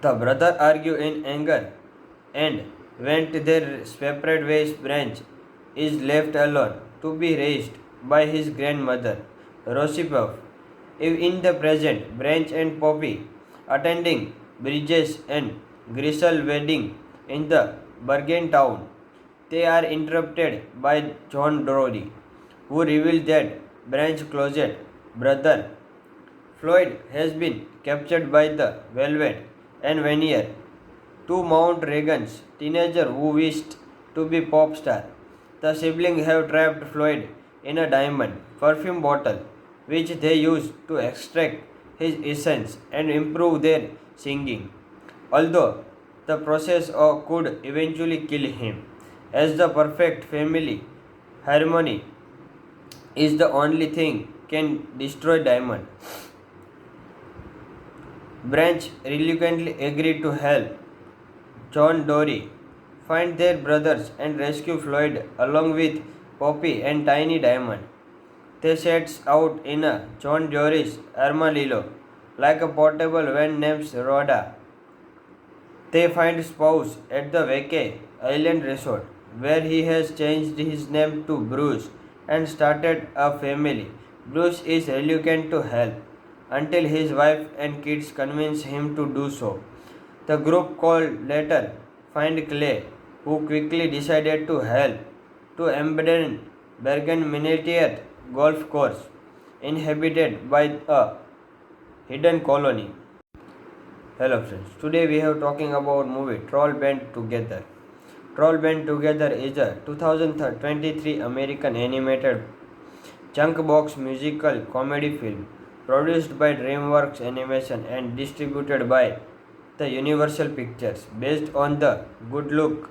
The brothers argue in anger and went their separate ways. Branch is left alone to be raised by his grandmother, Rosipov. In the present, Branch and Poppy attending Bridges and Grisel wedding in the Bergen town. They are interrupted by John Dory, who reveals that Branch's closet brother Floyd has been captured by the Velvet and Vanier, two Mount Reagan's teenager who wished to be pop star. The siblings have trapped Floyd in a diamond perfume bottle, which they use to extract his essence and improve their singing. Although the process could eventually kill him, as the perfect family harmony is the only thing can destroy Diamond. Branch reluctantly agreed to help John Dory find their brothers and rescue Floyd along with Poppy and Tiny Diamond. They set out in a John Dory's armadillo, like a portable van named Rhoda. They find spouse at the Vacay Island Resort, where he has changed his name to Bruce and started a family. Bruce is reluctant to help until his wife and kids convince him to do so. The group called later find Clay, who quickly decided to help to abandon Bergen Miniature Golf Course, inhabited by a hidden colony. Hello friends, today we are talking about movie Troll Band Together. Troll Band Together is a 2023 American animated junk box musical comedy film produced by DreamWorks Animation and distributed by the Universal Pictures, based on the Good Luck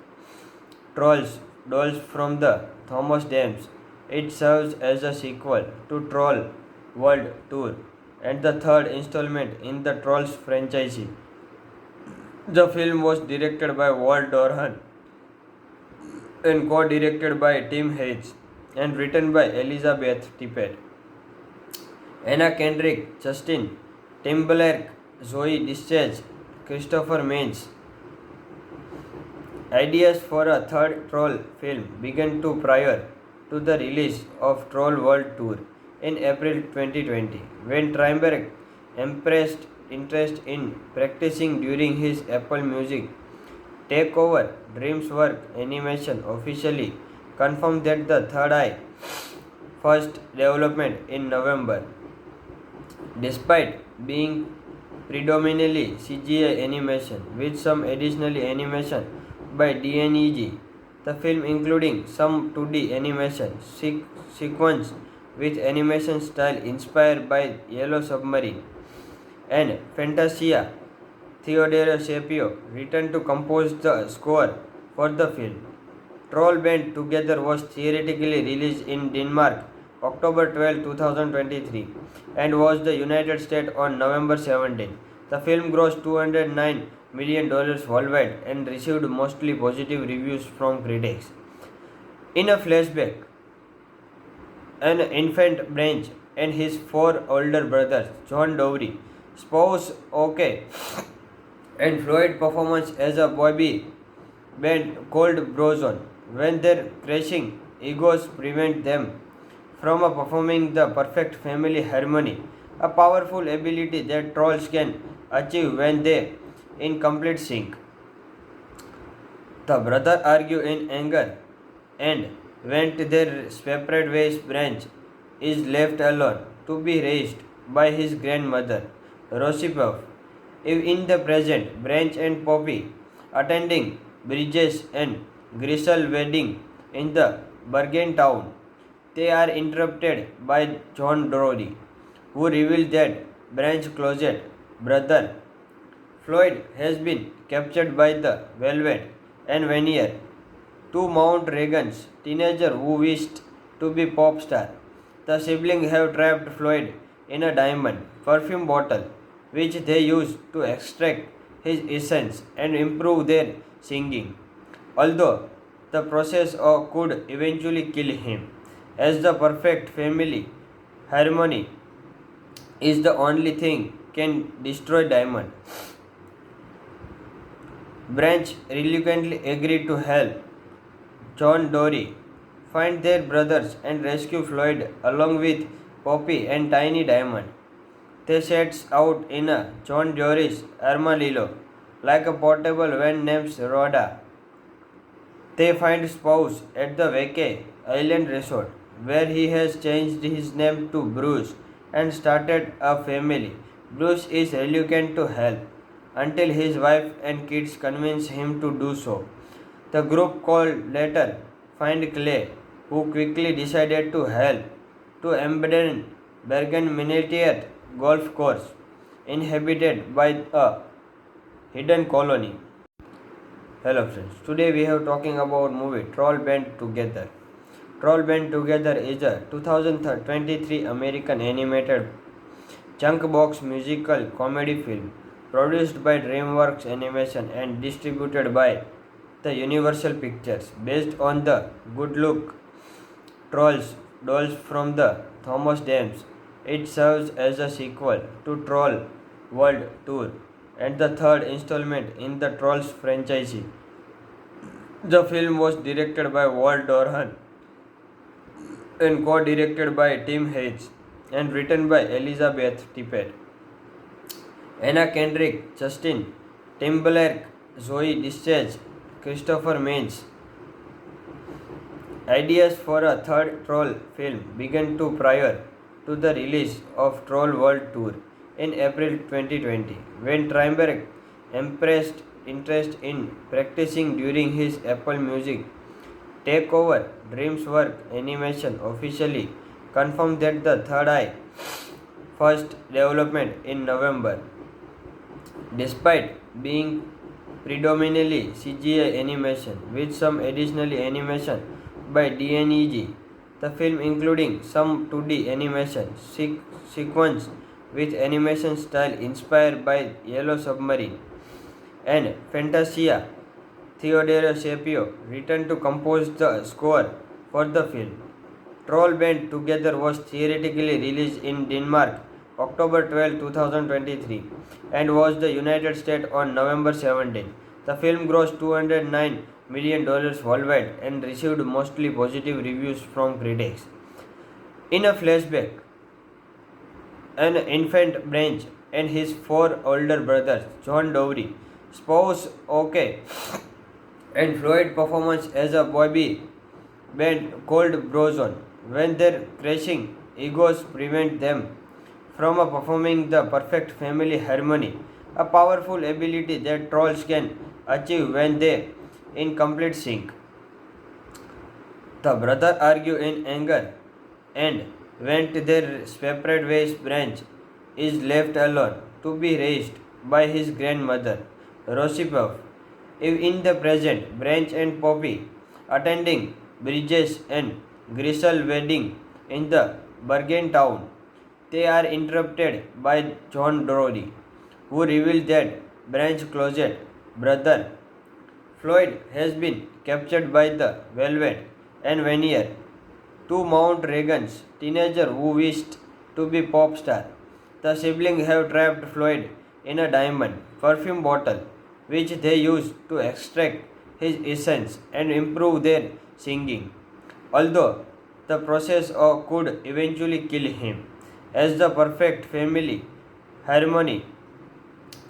Trolls dolls from the Thomas Dames. It serves as a sequel to Troll World Tour and the third installment in the Trolls franchise. The film was directed by Walt Doran and co-directed by Tim Hayes and written by Elizabeth Tippett, Anna Kendrick, Justin Timberlake, Zoe Deschanel, Christopher Maines. Ideas for a third Troll film began prior to the release of Troll World Tour in April 2020, when Tremberg expressed interest in practicing during his Apple Music takeover. DreamWorks Animation officially confirmed that the Third Eye first development in November. Despite being predominantly CGI animation with some additional animation by DNEG, the film including some 2D animation sequence with animation style inspired by Yellow Submarine, and Fantasia. Theodore Shapiro returned to compose the score for the film. Troll Band Together was theatrically released in Denmark October 12, 2023 and was the United States on November 17. The film grossed $209 million worldwide and received mostly positive reviews from critics. In a flashback, an infant Branch and his four older brothers, John Dowry, spouse OK, and Floyd performance as a boy band called Brozone, when their crashing egos prevent them from performing the perfect family harmony, a powerful ability that trolls can achieve when they in complete sync. The brothers argue in anger and went their separate ways. Branch is left alone to be raised by his grandmother, Rosipov. In the present, Branch and Poppy attending Bridges and Grisel wedding in the Bergen town. They are interrupted by John Dory, who reveals that Branch's closet brother Floyd has been captured by the Velvet and Veneer, two Mount Regan's teenagers who wished to be pop star. The siblings have trapped Floyd in a diamond perfume bottle, which they use to extract his essence and improve their singing. Although the process could eventually kill him, as the perfect family harmony is the only thing can destroy diamond. Branch reluctantly agreed to help John Dory find their brothers and rescue Floyd along with Poppy and Tiny Diamond. They set out in a John Dory's Armadillo, like a portable van named Rhoda. They find spouse at the Vacay Island Resort, where he has changed his name to Bruce and started a family. Bruce is reluctant to help until his wife and kids convince him to do so. The group called later find Clay, who quickly decided to help to abandon Bergen Miniature Golf Course, inhabited by a hidden colony. Hello friends, today we are talking about movie Troll Band Together. Troll Band Together is a 2023 American animated chunk box musical comedy film produced by DreamWorks Animation and distributed by the Universal Pictures, based on the Good Luck Trolls dolls from the Thomas Dams. It serves as a sequel to Troll World Tour and the third installment in the Trolls franchise. The film was directed by Walt Doran and co-directed by Tim Hayes and written by Elizabeth Tippett, Anna Kendrick, Justin Timberlake, Zoe Discharge, Christopher Maines. Ideas for a third Troll film began prior to the release of Troll World Tour in April 2020, when Trimbach expressed interest in practicing during his Apple Music takeover. DreamWorks Animation officially confirmed that the Third Eye first development in November. Despite being predominantly CGI animation with some additional animation by DNEG, the film including some 2D animation sequence with animation style inspired by Yellow Submarine and Fantasia. Theodore Shapiro returned to compose the score for the film. Troll Band Together was theatrically released in Denmark October 12, 2023 and was the United States on November 17. The film grossed $209 million worldwide and received mostly positive reviews from critics. In a flashback, an infant Branch and his four older brothers, John Dory, spouse OK, and Floyd performance as a boy band called Brozone, when their crashing egos prevent them from performing the perfect family harmony, a powerful ability that trolls can achieve when they in complete sync. The brothers argue in anger and went their separate ways. Branch is left alone to be raised by his grandmother, Rosipov. In the present, Branch and Poppy attending Bridges and Grisel wedding in the Bergen town. They are interrupted by John Dory, who reveals that Branch's closet brother Floyd has been captured by the Velvet and Veneer, two Mount Regan's teenagers who wished to be pop star. The siblings have trapped Floyd in a diamond perfume bottle, which they use to extract his essence and improve their singing. Although the process could eventually kill him, as the perfect family harmony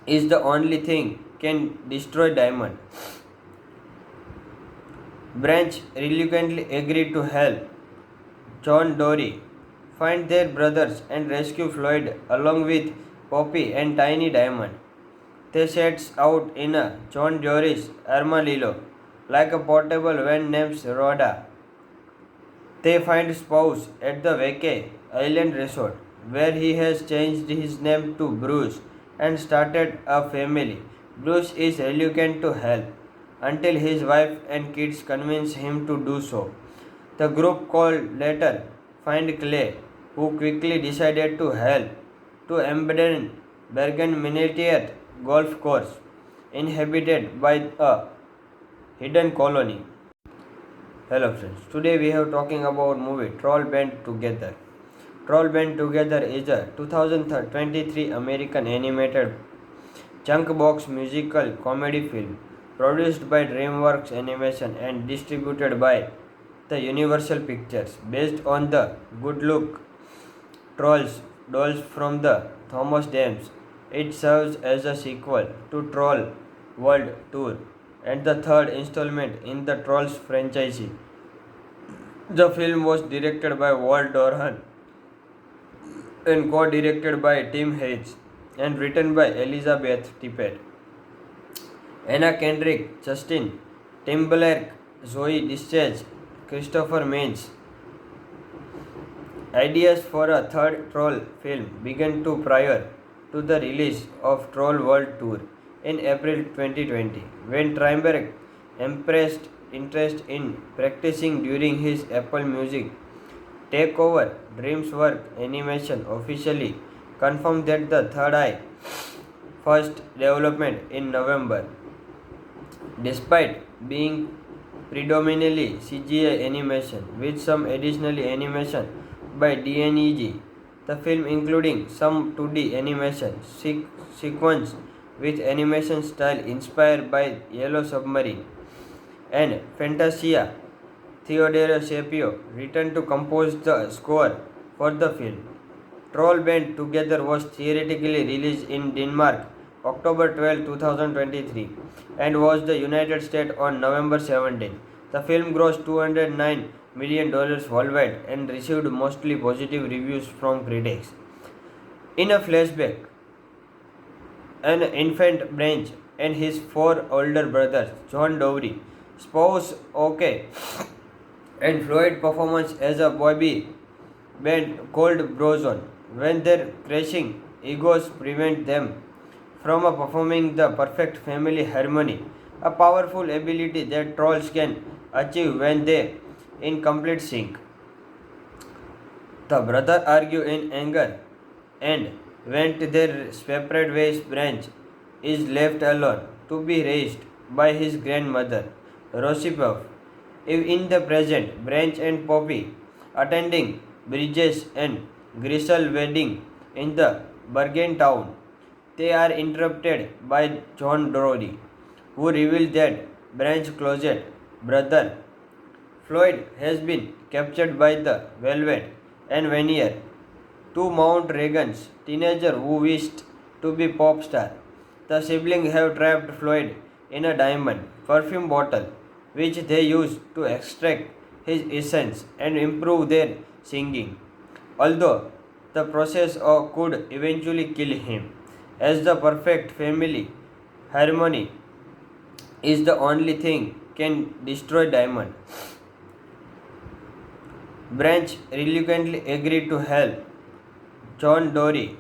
is the only thing can destroy diamond. Branch reluctantly agreed to help John Dory find their brothers and rescue Floyd along with Poppy and Tiny Diamond. They set out in a John Dory's Armadillo, like a portable van named Rhoda. They find spouse at the Vacay Island Resort, where he has changed his name to Bruce and started a family. Bruce is reluctant to help until his wife and kids convince him to do so. The group called later find Clay, who quickly decided to help to abandon Bergen Miniature Golf Course, inhabited by a hidden colony. Hello friends, today we are talking about movie Troll Band Together. Troll Band Together is a 2023 American animated chunk box musical comedy film produced by DreamWorks Animation and distributed by the Universal Pictures, based on the Good Luck Trolls dolls from the Thomas Dames. It serves as a sequel to Troll World Tour and the third installment in the Trolls franchise. The film was directed by Walt Dorhan and co-directed by Tim Hayes and written by Elizabeth Tippett, Anna Kendrick, Justin Timberlake, Zoe Discharge, Christopher Maines. Ideas for a third Troll film began prior to the release of Troll World Tour in April 2020, when Trimbach expressed interest in practicing during his Apple Music takeover. DreamWorks Animation officially confirmed that the Third Eye first development in November. Despite being predominantly CGI animation with some additional animation by DNEG, the film including some 2D animation sequence with animation style inspired by Yellow Submarine and Fantasia. Theodore Shapiro returned to compose the score for the film. Troll Band Together was theatrically released in Denmark October 12, 2023 and was the United States on November 17. The film grossed $209 million worldwide and received mostly positive reviews from critics. In a flashback, an infant Branch and his four older brothers, John Dory, spouse OK, and Floyd performance as a boy band called Brozone, when their crashing egos prevent them from performing the perfect family harmony, a powerful ability that trolls can achieve when they in complete sync. The brothers argue in anger and went their separate ways. Branch is left alone to be raised by his grandmother, Roosevelt. In the present, Branch and Poppy attending Bridges and Grisel wedding in the Bergen town. They are interrupted by John Dory, who reveals that Branch's closet brother Floyd has been captured by the Velvet and Veneer, two Mount Regan's teenager who wished to be pop star. The siblings have trapped Floyd in a diamond perfume bottle, which they use to extract his essence and improve their singing. Although the process could eventually kill him, as the perfect family harmony is the only thing can destroy Diamond. Branch reluctantly agreed to help John Dory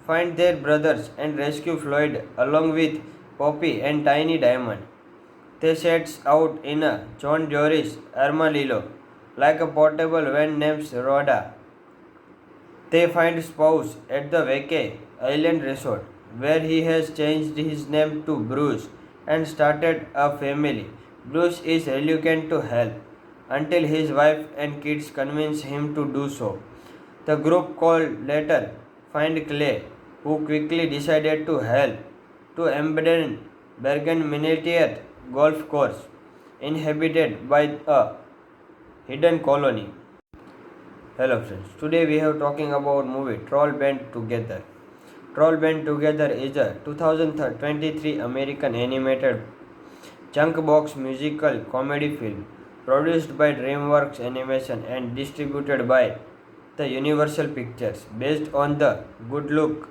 find their brothers and rescue Floyd along with Poppy and Tiny Diamond. They set out in a John Dory's Armadillo, like a portable van named Rhoda. They find spouse at the Vacay Island Resort, where he has changed his name to Bruce and started a family. Bruce is reluctant to help until his wife and kids convince him to do so. The group called later find Clay, who quickly decided to help to abandon Bergen Miniature Golf Course, inhabited by a hidden colony. Hello friends, today we are talking about movie Troll Band Together. Troll Band Together is a 2023 American animated chunk box musical comedy film produced by DreamWorks Animation and distributed by the Universal Pictures, based on the Good Luck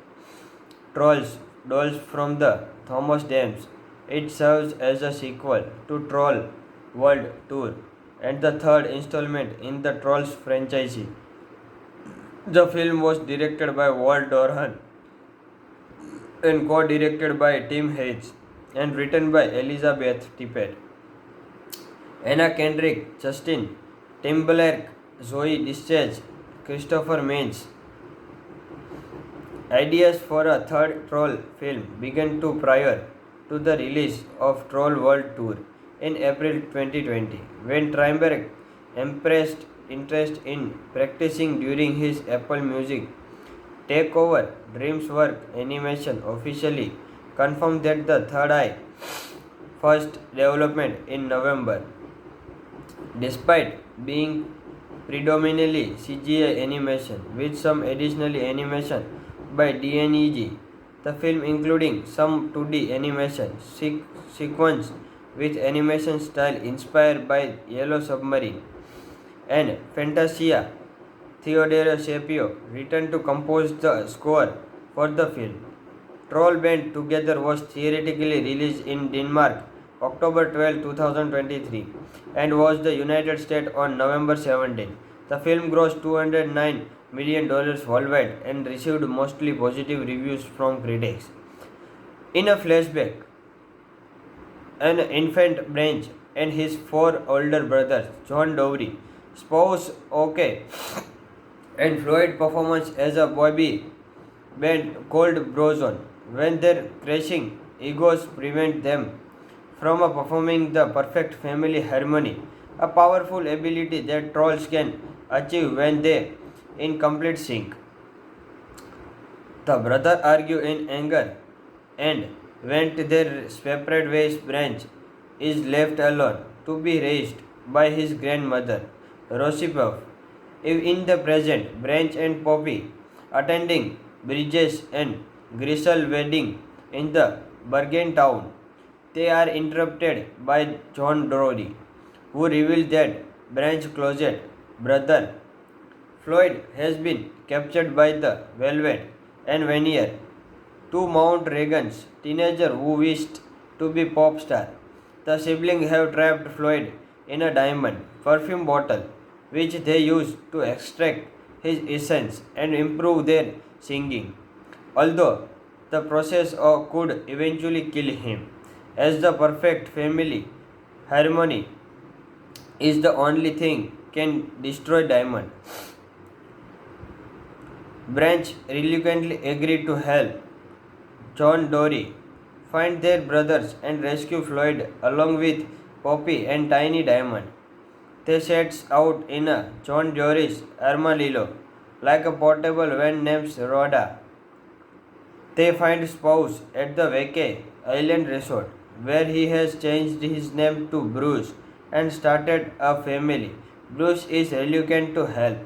Trolls dolls from the Thomas Dams. It serves as a sequel to Troll World Tour and the third installment in the Trolls franchise. The film was directed by Walt Dorhan and co-directed by Tim Hayes and written by Elizabeth Tippett, Anna Kendrick, Justin Timberlake, Zoe Discharge, Christopher Maines. Ideas for a third Troll film began to prior to the release of Troll World Tour in April 2020, when Trimbach expressed interest in practicing during his Apple Music takeover. DreamWorks Animation officially confirmed that the third eye first development in November. Despite being predominantly CGI animation with some additional animation by DNEG, the film including some 2D animation sequence with animation style inspired by Yellow Submarine and Fantasia. Theodore Shapiro returned to compose the score for the film. Troll Band Together was theatrically released in Denmark October 12, 2023 and was the United States on November 17. The film grossed $209 million worldwide and received mostly positive reviews from critics. In a flashback, an infant Branch and his four older brothers, John Dowry, spouse Oke, and Floyd performance as a boy band called Brozone, when their crashing egos prevent them from performing the perfect family harmony, a powerful ability that trolls can achieve when they in complete sync. The brothers argue in anger and went their separate ways. Branch is left alone to be raised by his grandmother, Roosevelt. In the present, Branch and Poppy attending Bridges and Grisel wedding in the Bergen town. They are interrupted by John Dory, who reveals that Branch's closet brother Floyd has been captured by the Velvet and Vanier, two Mount Reagan's teenager who wished to be pop star. The siblings have trapped Floyd in a diamond perfume bottle, which they use to extract his essence and improve their singing. Although the process could eventually kill him, as the perfect family harmony is the only thing can destroy diamond. Branch reluctantly agreed to help John Dory find their brothers and rescue Floyd along with Poppy and Tiny Diamond. They set out in a John Dory's armadillo, like a portable van named Rhoda. They find spouse at the Vacay Island Resort, where he has changed his name to Bruce and started a family. Bruce is reluctant to help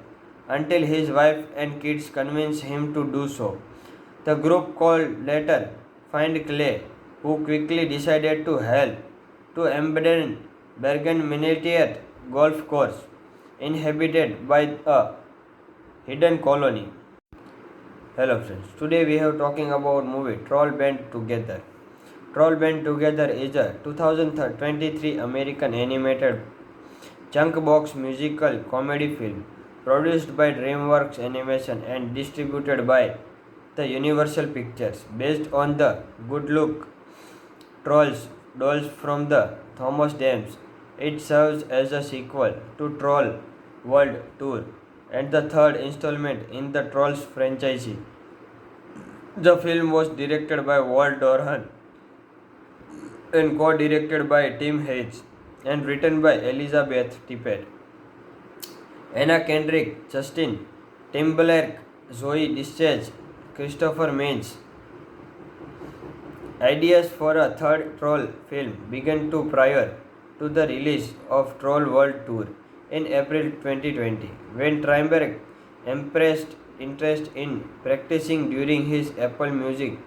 until his wife and kids convince him to do so. The group called later find Clay, who quickly decided to help to abandon Bergen Miniature Golf Course, inhabited by a hidden colony. Hello friends, today we are talking about movie Troll Band Together. Troll Band Together is a 2023 American animated junk box musical comedy film produced by DreamWorks Animation and distributed by the Universal Pictures, based on the Good Luck Trolls dolls from the Thomas Dams. It serves as a sequel to Troll World Tour and the third installment in the Trolls franchise. The film was directed by Walt Dorhan and co-directed by Tim Hayes and written by Elizabeth Tippett, Anna Kendrick, Justin Timberlake, Zoe Discharge, Christopher Maines. Ideas for a third Troll film began to prior to the release of Troll World Tour in April 2020, when Trimbach expressed interest in practicing during his Apple Music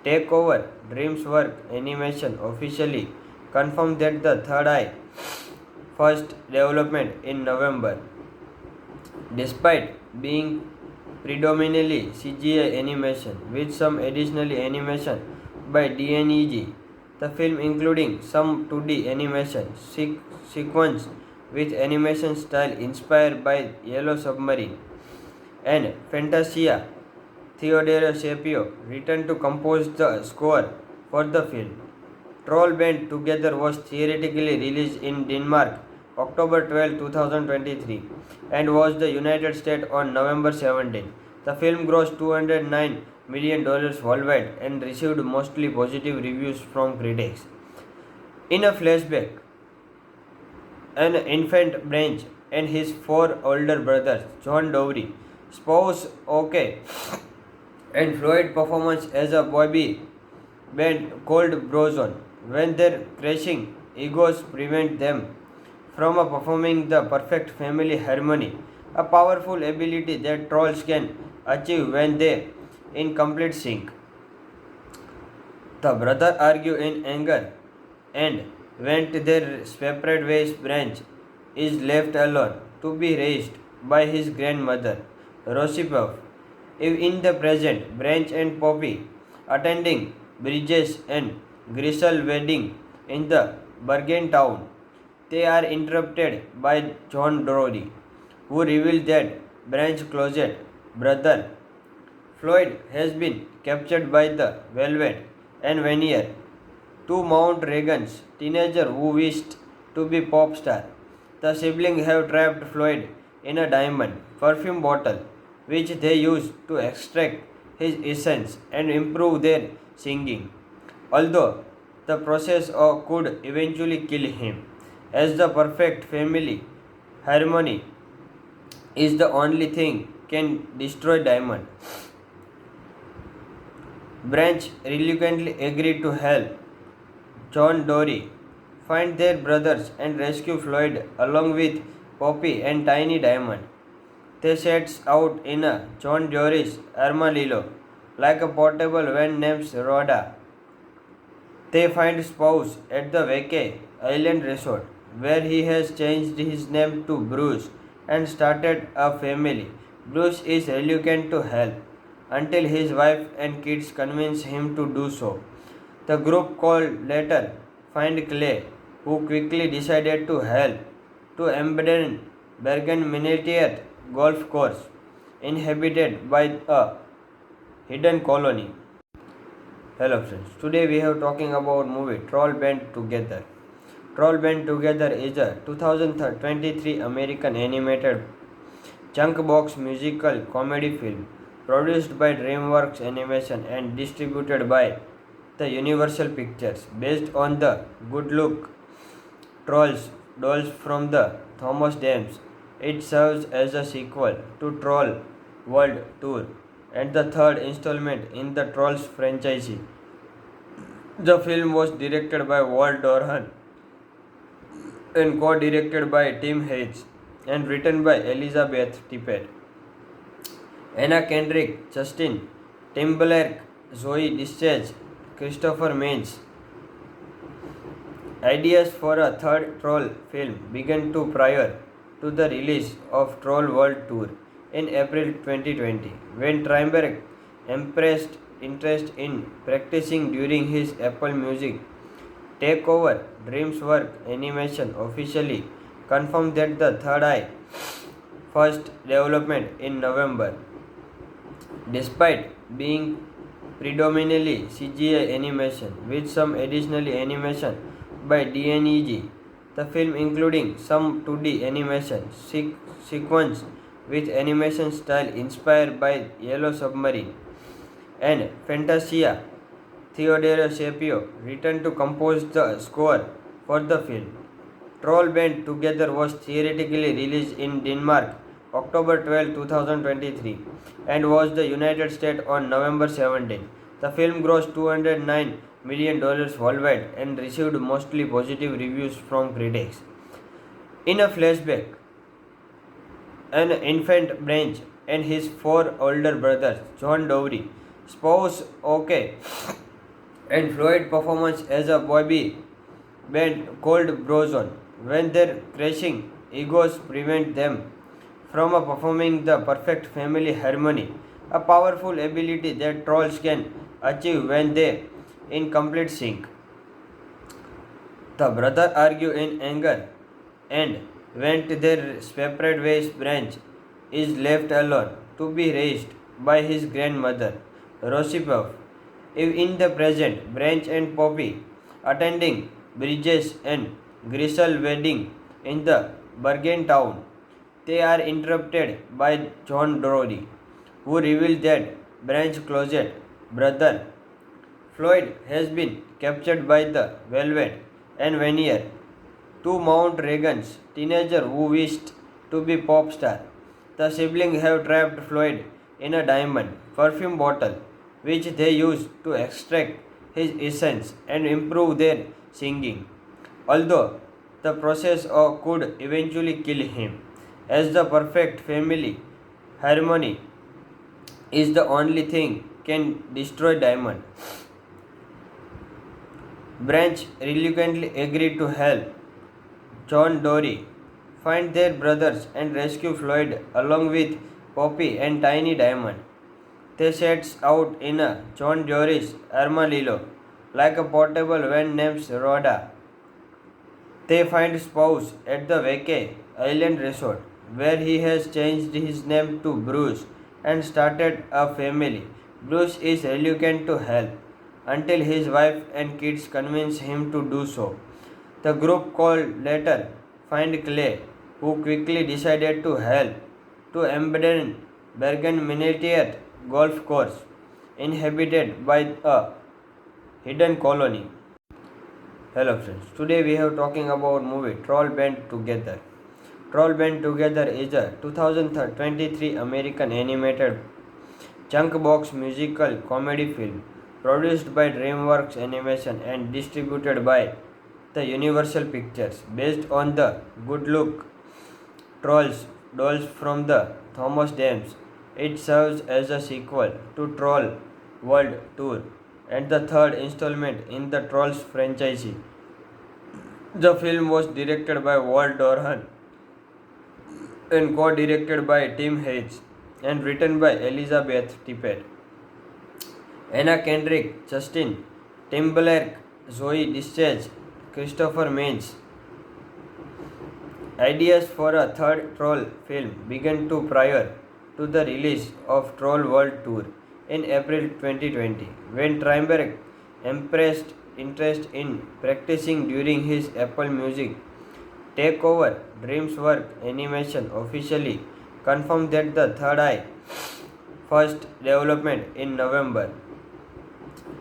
takeover. DreamWorks Animation officially confirmed that the third eye first development in November. Despite being predominantly CGI animation with some additional animation by DNEG, the film including some 2D animation sequence with animation style inspired by Yellow Submarine and Fantasia. Theodore Shapiro returned to compose the score for the film. Troll Band Together was theatrically released in Denmark October 12, 2023 and was the United States on November 17. The film grossed $209 million worldwide and received mostly positive reviews from critics. In a flashback, an infant Branch and his four older brothers, John Dowry, spouse OK, and Floyd performance as a boy band called Brozone, when their crashing egos prevent them from performing the perfect family harmony, a powerful ability that trolls can achieve when they in complete sync. The brothers argue in anger and went their separate ways. Branch is left alone to be raised by his grandmother, Rosipov. In the present, Branch and Poppy attending Bridges and Grisel wedding in the Bergen town. They are interrupted by John Dory, who reveals that Branch's closet brother Floyd has been captured by the Velvet and Vanier, two Mount Regan's teenagers who wished to be pop star. The siblings have trapped Floyd in a diamond perfume bottle, which they use to extract his essence and improve their singing. Although the process could eventually kill him, as the perfect family harmony is the only thing can destroy diamond. Branch reluctantly agreed to help John Dory find their brothers and rescue Floyd along with Poppy and Tiny Diamond. They set out in a John Dory's armadillo, like a portable van named Rhoda. They find spouse at the Vacay Island Resort, where he has changed his name to Bruce and started a family. Bruce is reluctant to help until his wife and kids convince him to do so. The group called later find Clay, who quickly decided to help to abandon Bergen Miniature Golf Course, inhabited by a hidden colony. Hello friends, today we are talking about movie Troll Band Together. Troll Band Together is a 2023 American animated junk box musical comedy film produced by DreamWorks Animation and distributed by the Universal Pictures, based on the Good Luck Trolls dolls from the Thomas Dames. It serves as a sequel to Troll World Tour and the third installment in the Trolls franchise. The film was directed by Walt Doran and co-directed by Tim Hayes and written by Elizabeth Tippett, Anna Kendrick, Justin Timberlake, Zoe Deschanel, Christopher Maines. Ideas for a third Troll film began prior to the release of Troll World Tour in April 2020, when Trimbach expressed interest in practicing during his Apple Music takeover. DreamWorks Animation officially confirmed that the Third Eye first development in November. Despite being predominantly CGI animation with some additional animation by DNEG, the film including some 2D animation sequence with animation style inspired by Yellow Submarine and Fantasia. Theodore Shapiro returned to compose the score for the film. Troll Band Together was theatrically released in Denmark October 12, 2023 and was the United States on November 17. The film grossed $209 million worldwide and received mostly positive reviews from critics. In a flashback, an infant Branch and his four older brothers, John Dowry, spouse OK, and Floyd performance as a boy band called Brozone, when their crashing egos prevent them from performing the perfect family harmony, a powerful ability that trolls can achieve when they in complete sync. The brothers argue in anger and went their separate ways. Branch is left alone to be raised by his grandmother, Rosipov. If in the present, Branch and Poppy attending Bridges and Grisel wedding in the Bergen town. They are interrupted by John Dory, who reveals that Branch's closet brother Floyd has been captured by the Velvet and Vanier, two Mount Reagan's teenager who wished to be pop star. The siblings have trapped Floyd in a diamond perfume bottle, which they use to extract his essence and improve their singing. Although the process could eventually kill him, as the perfect family harmony is the only thing can destroy diamond. Branch reluctantly agreed to help John Dory find their brothers and rescue Floyd along with Poppy and Tiny Diamond. They set out in a John Dory's armadillo like a portable van named Rhoda. They find spouse at the Vacay Island Resort, where he has changed his name to Bruce and started a family. Bruce is reluctant to help until his wife and kids convince him to do so. The group called later find Clay, who quickly decided to help to abandon Bergen Miniature Golf Course, inhabited by a hidden colony. Hello friends, today we are talking about movie Troll Band Together. Troll Band Together is a 2023 American animated chunk box musical comedy film produced by DreamWorks Animation and distributed by the Universal Pictures, based on the Good Luck Trolls dolls from the Thomas Dams. It serves as a sequel to Troll World Tour and the third installment in the Trolls franchise. The film was directed by Walt Doran and co-directed by Tim Hayes and written by Elizabeth Tippett, Anna Kendrick, Justin Timberlake, Zoe Discharge, Christopher Maines. Ideas for a third Troll film began to prior to the release of Troll World Tour in April 2020, when Trimbach expressed interest in practicing during his Apple Music takeover. DreamWorks Animation officially confirmed that the Third Eye first development in November.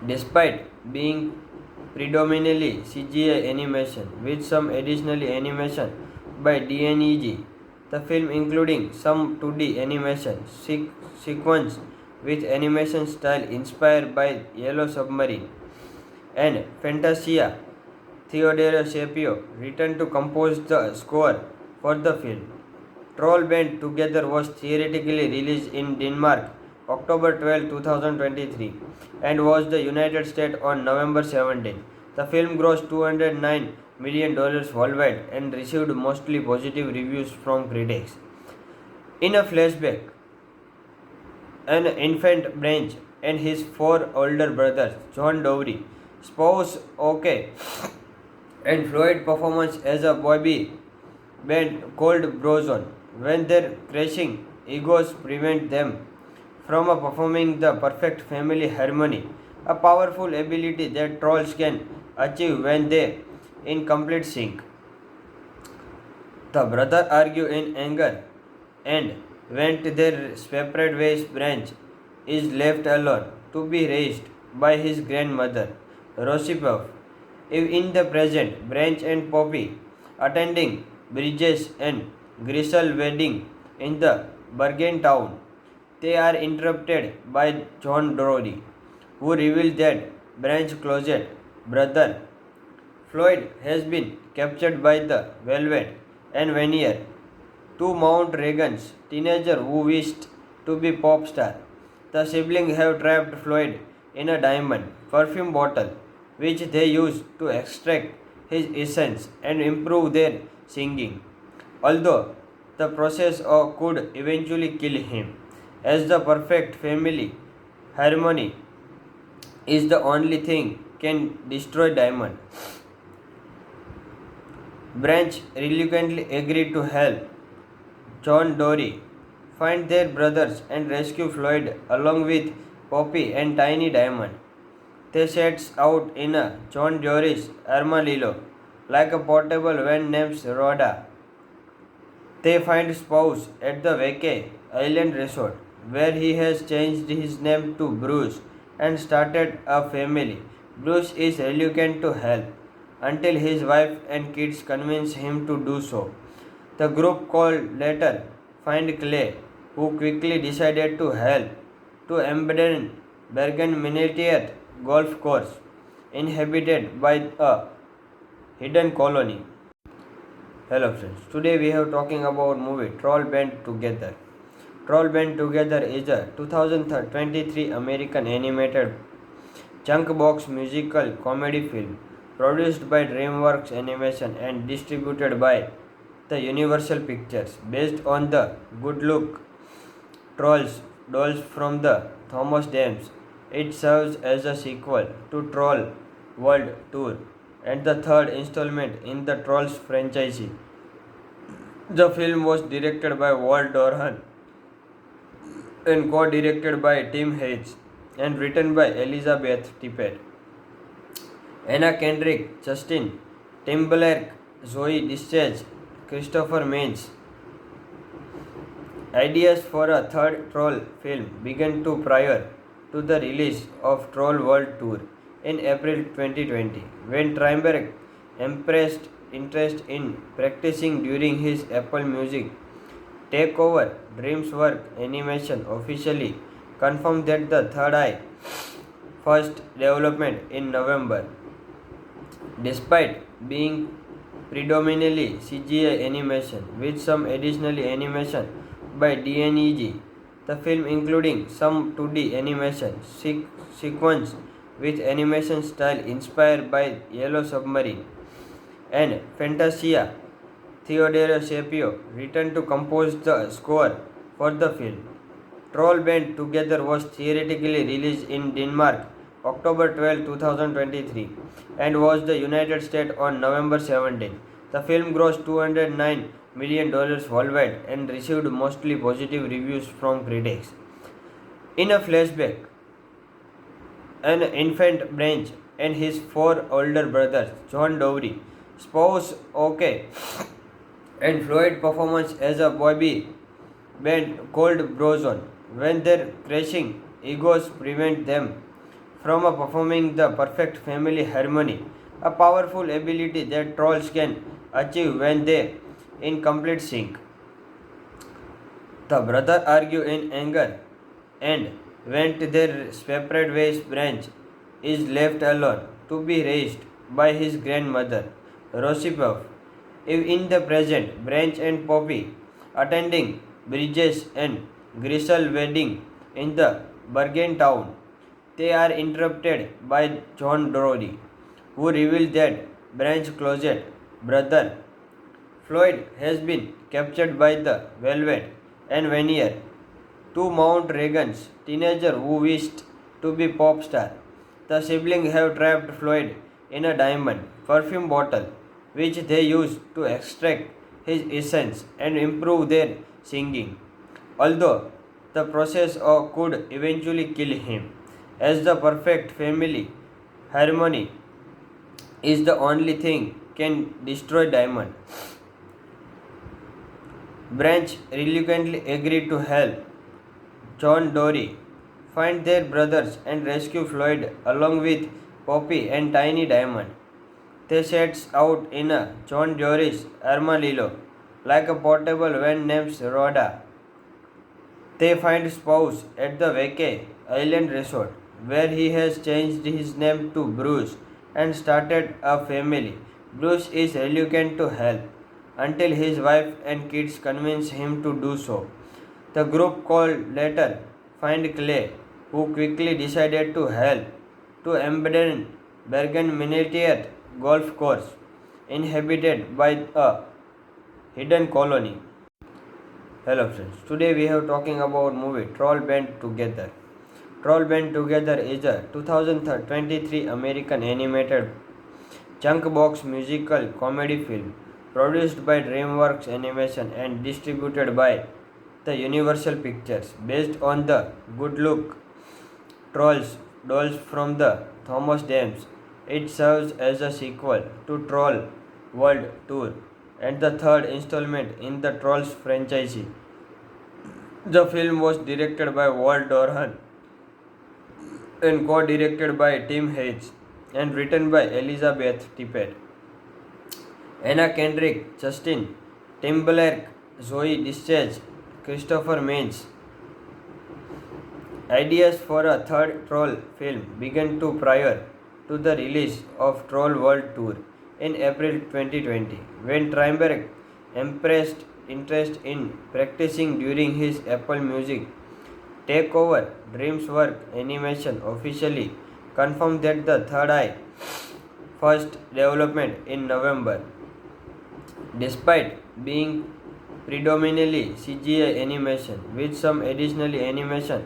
Despite being predominantly CGI animation with some additional animation by DNEG, the film including some 2D animation sequence with animation style inspired by Yellow Submarine and Fantasia. Theodore Shapiro returned to compose the score for the film. Troll Band Together was theatrically released in Denmark October 12, 2023 and was the United States on November 17. The film grossed $209 million worldwide and received mostly positive reviews from critics. In a flashback, an infant Branch and his four older brothers, John Dory, spouse OK, and Floyd performance as a boy band called Brozone, when their crashing egos prevent them from performing the perfect family harmony, a powerful ability that trolls can achieve when they in complete sync. The brothers argue in anger and went their separate ways. Branch is left alone to be raised by his grandmother, Rosipov. If in the present, Branch and Poppy attending Bridges and Grisel wedding in the Bergen town. They are interrupted by John Dory, who reveals that Branch's closet brother Floyd has been captured by the Velvet and Vanier, two Mount Reagan's teenager who wished to be pop star. The siblings have trapped Floyd in a diamond perfume bottle, which they use to extract his essence and improve their singing, although the process could eventually kill him, as the perfect family harmony is the only thing can destroy Diamond. Branch reluctantly agreed to help John Dory find their brothers and rescue Floyd along with Poppy and Tiny Diamond. They set out in a John Dory's Armadillo, like a portable van named Rhoda. They find spouse at the Vacay Island Resort, where he has changed his name to Bruce and started a family. Bruce is reluctant to help until his wife and kids convince him to do so. The group called later find Clay, who quickly decided to help to abandon Bergen Miniature Golf Course, inhabited by a hidden colony. Hello friends, today we are talking about movie Troll Band Together. Troll Band Together is a 2023 American animated chunk box musical comedy film produced by DreamWorks Animation and distributed by the Universal Pictures, based on the Good Luck Trolls dolls from the Thomas Dames. It serves as a sequel to Troll World Tour and the third installment in the Trolls franchise. The film was directed by Walt Dorhan and co-directed by Tim Hayes and written by Elizabeth Tippett, Anna Kendrick, Justin Timberlake, Zoe Discharge, Christopher Maines. Ideas for a third Troll film began prior to the release of Troll World Tour in April 2020, when Trimbach expressed interest in practicing during his Apple Music takeover. DreamWorks Animation officially confirmed that the Third Eye first development in November. Despite being predominantly CGI animation with some additional animation by DNEG, the film including some 2D animation sequence with animation style inspired by Yellow Submarine and Fantasia. Theodore Shapiro returned to compose the score for the film. Troll Band Together was theatrically released in Denmark October 12, 2023 and was the United States on November 17. The film grossed $209 million worldwide and received mostly positive reviews from critics. In a flashback, an infant Branch and his four older brothers, John Dory, spouse OK, and Floyd performance as a boy band called Brozone, when their crashing egos prevent them from performing the perfect family harmony, a powerful ability that trolls can achieve when they in complete sync. The brothers argue in anger and went their separate ways. Branch is left alone to be raised by his grandmother, Rosipov. In the present, Branch and Poppy attending Bridges and Grisel wedding in the Bergen town. They are interrupted by John Dory, who reveals that Branch's closet brother Floyd has been captured by the Velvet and Veneer, two Mount Regan's teenager who wished to be pop star. The siblings have trapped Floyd in a diamond perfume bottle, which they use to extract his essence and improve their singing, although the process could eventually kill him, as the perfect family harmony is the only thing can destroy Diamond. Branch reluctantly agreed to help John Dory find their brothers and rescue Floyd along with Poppy and Tiny Diamond. They set out in a John Dory's Armadillo, like a portable van named Rhoda. They find spouse at the Vacay Island Resort, where he has changed his name to Bruce and started a family. Bruce is reluctant to help until his wife and kids convince him to do so. The group called later find Clay, who quickly decided to help to abandon Bergen Miniature Golf Course, inhabited by a hidden colony. Hello friends, today we have talking about movie Troll Band Together. Troll Band Together is a 2023 American animated chunk box musical comedy film produced by DreamWorks Animation and distributed by the Universal Pictures based on the Good Luck Trolls dolls from the Thomas Dams. It serves as a sequel to Troll World Tour and the third installment in the Trolls franchise. The film was directed by Walt Dorhan and co-directed by Tim Hayes and written by Elizabeth Tippett, Anna Kendrick, Justin Timberlake, Zoe Discharge, Christopher Maines. Ideas for a third Troll film began to prior to the release of Troll World Tour in April 2020, when Trimbach expressed interest in practicing during his Apple Music takeover. DreamWorks Animation officially confirmed that the third eye first development in November. Despite being predominantly CGI animation with some additional animation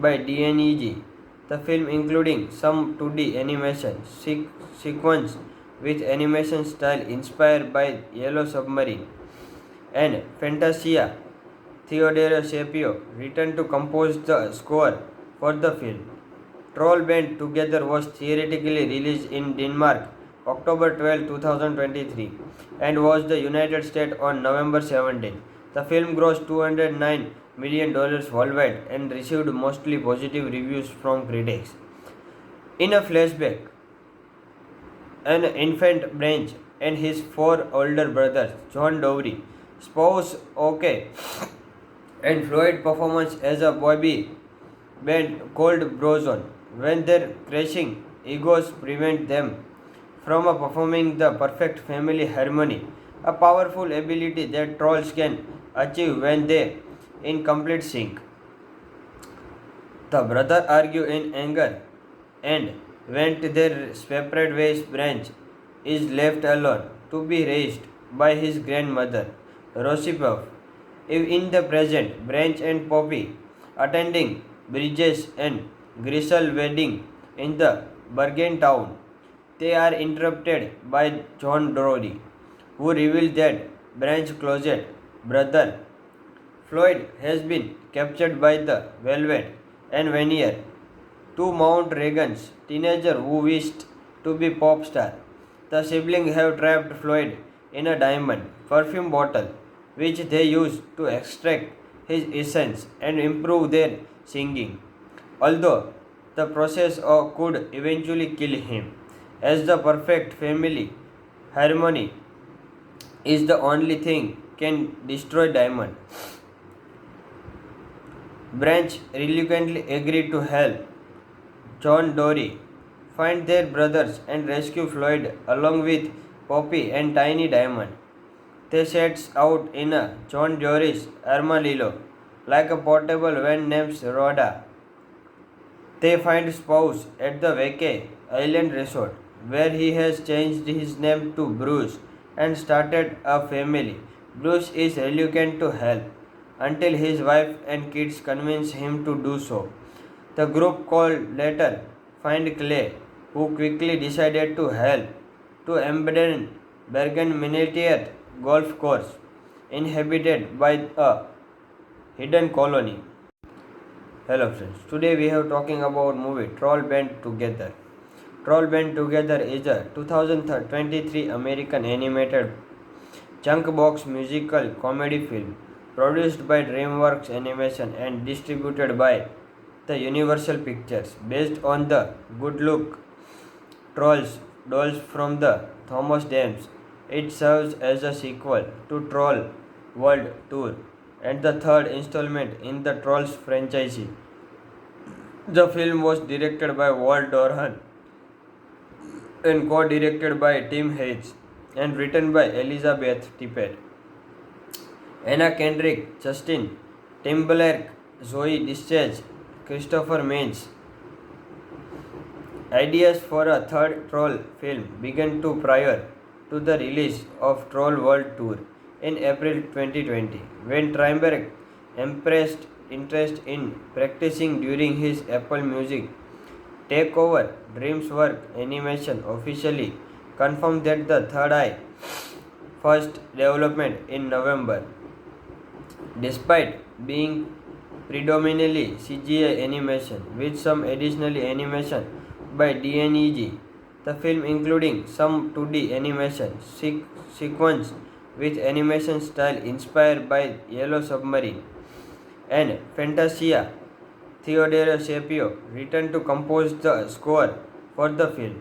by DNEG, the film including some 2D animation sequence with animation style inspired by Yellow Submarine and Fantasia. Theodore Shapiro returned to compose the score for the film. Troll Band Together was theatrically released in Denmark October 12, 2023 and was the United States on November 17. The film grossed $209 million worldwide and received mostly positive reviews from critics. In a flashback, an infant Branch and his four older brothers, John Dowry, spouse Oke, and Floyd performance as a boy band called Brozone, when their crashing egos prevent them from performing the perfect family harmony, a powerful ability that trolls can achieve when they in complete sync. The brothers argue in anger and went their separate ways. Branch is left alone to be raised by his grandmother, Roosevelt. In the present, Branch and Poppy attending Bridges and Grisel wedding in the Bergen town. They are interrupted by John Dory, who reveals that Branch's closet brother Floyd has been captured by the Velvet and Vanier, two Mount Reagan's teenager who wished to be pop star. The siblings have trapped Floyd in a diamond perfume bottle, which they use to extract his essence and improve their singing. Although the process could eventually kill him, as the perfect family harmony is the only thing can destroy diamond. Branch reluctantly agreed to help John Dory find their brothers and rescue Floyd along with Poppy and Tiny Diamond. They set out in a John Dory's armadillo, like a portable van named Rhoda. They find spouse at the Vacay Island Resort, where he has changed his name to Bruce and started a family. Bruce is reluctant to help until his wife and kids convince him to do so. The group called later find Clay, who quickly decided to help to abandon Bergen Miniature Golf Course, inhabited by a hidden colony. Hello friends, today we have talking about movie Troll Band Together. Troll Band Together is a 2023 American animated chunk box musical comedy film produced by DreamWorks Animation and distributed by the Universal Pictures based on the Good Luck Trolls dolls from the Thomas Dams. It serves as a sequel to Troll World Tour and the third installment in the Trolls franchise. The film was directed by Walt Dorhan and co-directed by Tim Hayes and written by Elizabeth Tippett, Anna Kendrick, Justin Timberlake, Zoe Discharge, Christopher Maines. Ideas for a third Troll film began to prior to the release of Troll World Tour in April 2020, when Triberg expressed interest in practicing during his Apple Music takeover. DreamWorks Animation officially confirmed that the Third Eye first development in November. Despite being predominantly CGI animation with some additional animation by DNEG, the film including some 2D animation sequence with animation style inspired by Yellow Submarine and Fantasia. Theodore Shapiro returned to compose the score for the film.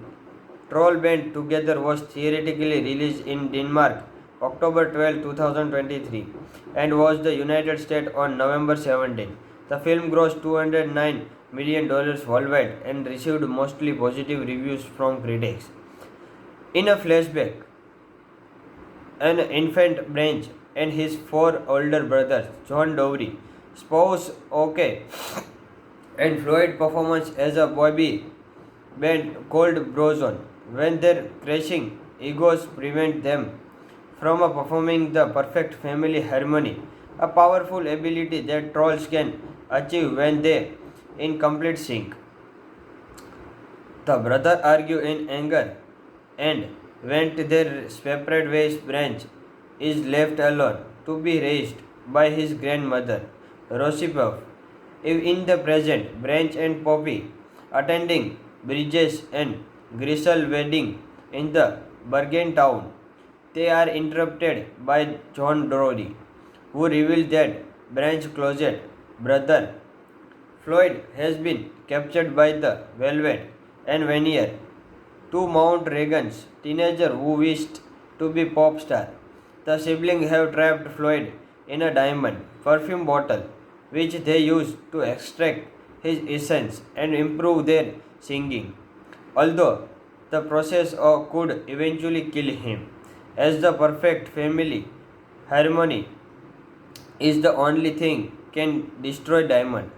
Troll Band Together was theatrically released in Denmark October 12, 2023 and was the United States on November 17. The film grossed $209 million worldwide and received mostly positive reviews from critics. In a flashback, an infant Branch and his four older brothers, John Dory, spouse OK, and Floyd performance as a boy band called Brozone, when their crashing egos prevent them from performing the perfect family harmony, a powerful ability that trolls can achieve when they in complete sync. The brothers argue in anger and went their separate ways. Branch is left alone to be raised by his grandmother, Rosipov. In the present, Branch and Poppy attending Bridges and Grisel wedding in the Bergen town. They are interrupted by John Dory, who reveals that Branch's closet brother Floyd has been captured by the Velvet and Vanier, two Mount Regan's teenagers who wished to be pop star. The siblings have trapped Floyd in a diamond perfume bottle, which they use to extract his essence and improve their singing. Although the process could eventually kill him, as the perfect family harmony is the only thing can destroy diamond.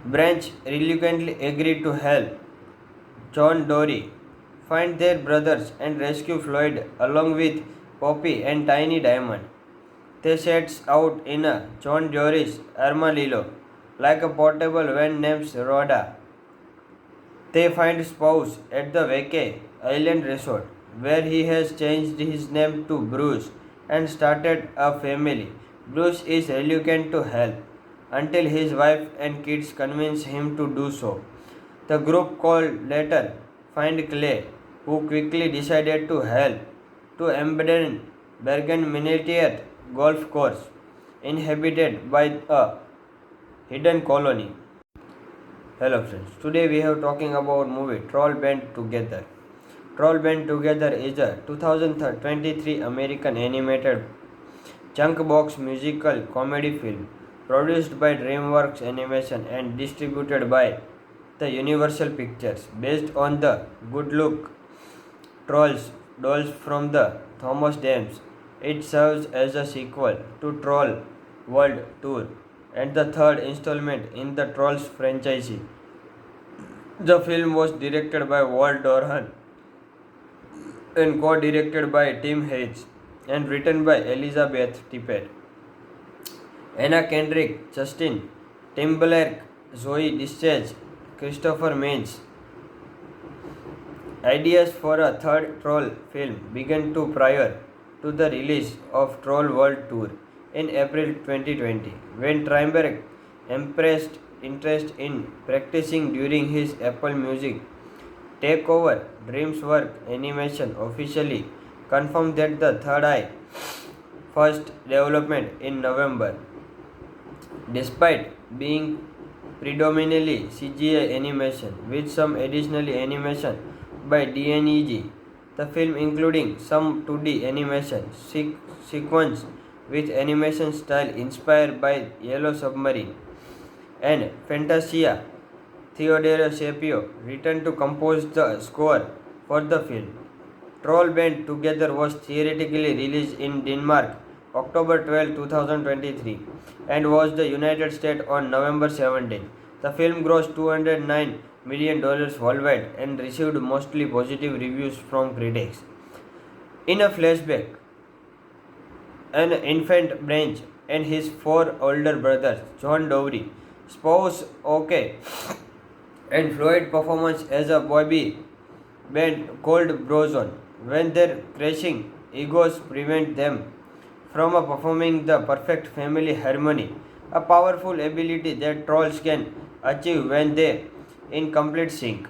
Branch reluctantly agreed to help John Dory find their brothers and rescue Floyd along with Poppy and Tiny Diamond. They set out in a John Dory's armadillo, like a portable van named Rhoda. They find spouse at the Vacay Island Resort, where he has changed his name to Bruce and started a family. Bruce is reluctant to help until his wife and kids convince him to do so. The group called later find Clay, who quickly decided to help to abandon Bergen miniature golf course inhabited by a hidden colony. Hello friends, today we are talking about movie Troll Band Together. Troll Band Together is a 2023 American animated junk box musical comedy film produced by DreamWorks Animation and distributed by the Universal Pictures, based on the Good Luck Trolls dolls from the Thomas Dames. It serves as a sequel to Troll World Tour and the third installment in the Trolls franchise. The film was directed by Walt Doran and co-directed by Tim Hayes and written by Elizabeth Tippett, Anna Kendrick, Justin Timberlake, Zoe Deschanel, Christopher Maines. Ideas for a third Troll film began prior to the release of Troll World Tour in April 2020, when Triberg expressed interest in practicing during his Apple Music takeover. DreamWorks Animation officially confirmed that the Third Eye first development in November. Despite being predominantly CGI animation with some additional animation by DNEG, the film including some 2D animation sequence with animation style inspired by Yellow Submarine and Fantasia. Theodore Shapiro returned to compose the score for the film. Troll Band Together was theatrically released in Denmark October 12, 2023 and was the United States on November 17. The film grossed $209 million worldwide and received mostly positive reviews from critics. In a flashback, an infant Branch and his four older brothers, John Dowry, spouse OK, and Floyd performance as a boy band called Brozone, when their crashing egos prevent them from performing the perfect family harmony, a powerful ability that trolls can achieve when they in complete sync.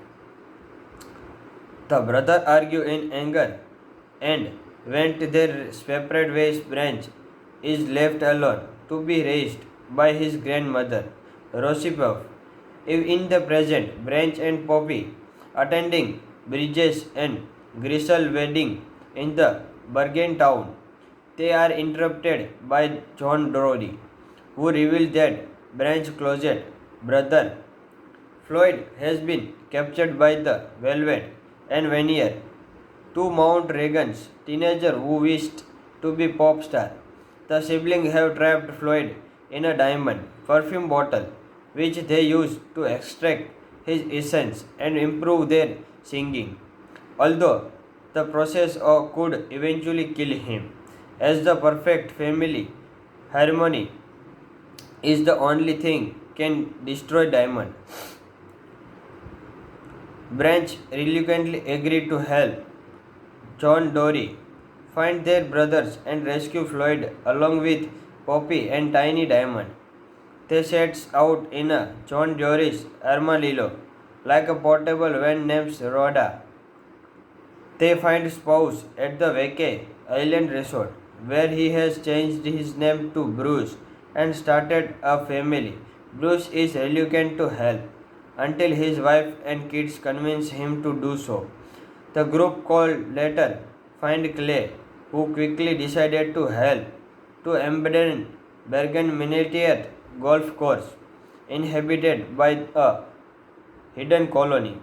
The brothers argue in anger and went their separate ways. Branch is left alone to be raised by his grandmother, Rosipov. If in the present, Branch and Poppy attending Bridges and Grisel wedding in the Bergen town. They are interrupted by John Dory, who reveals that Branch's closet brother Floyd has been captured by the Velvet and Vanier, two Mount Regan's teenager who wished to be pop star. The siblings have trapped Floyd in a diamond perfume bottle, which they use to extract his essence and improve their singing. Although the process could eventually kill him, as the perfect family harmony is the only thing can destroy diamond. Branch reluctantly agreed to help John Dory find their brothers and rescue Floyd along with Poppy and Tiny Diamond. They set out in a John Dory's armadillo, like a portable van named Rhoda. They find spouse at the Vacay Island Resort, where he has changed his name to Bruce and started a family. Bruce is reluctant to help until his wife and kids convince him to do so. The group called later find Clay, who quickly decided to help to abandon Bergen miniature golf course inhabited by a hidden colony.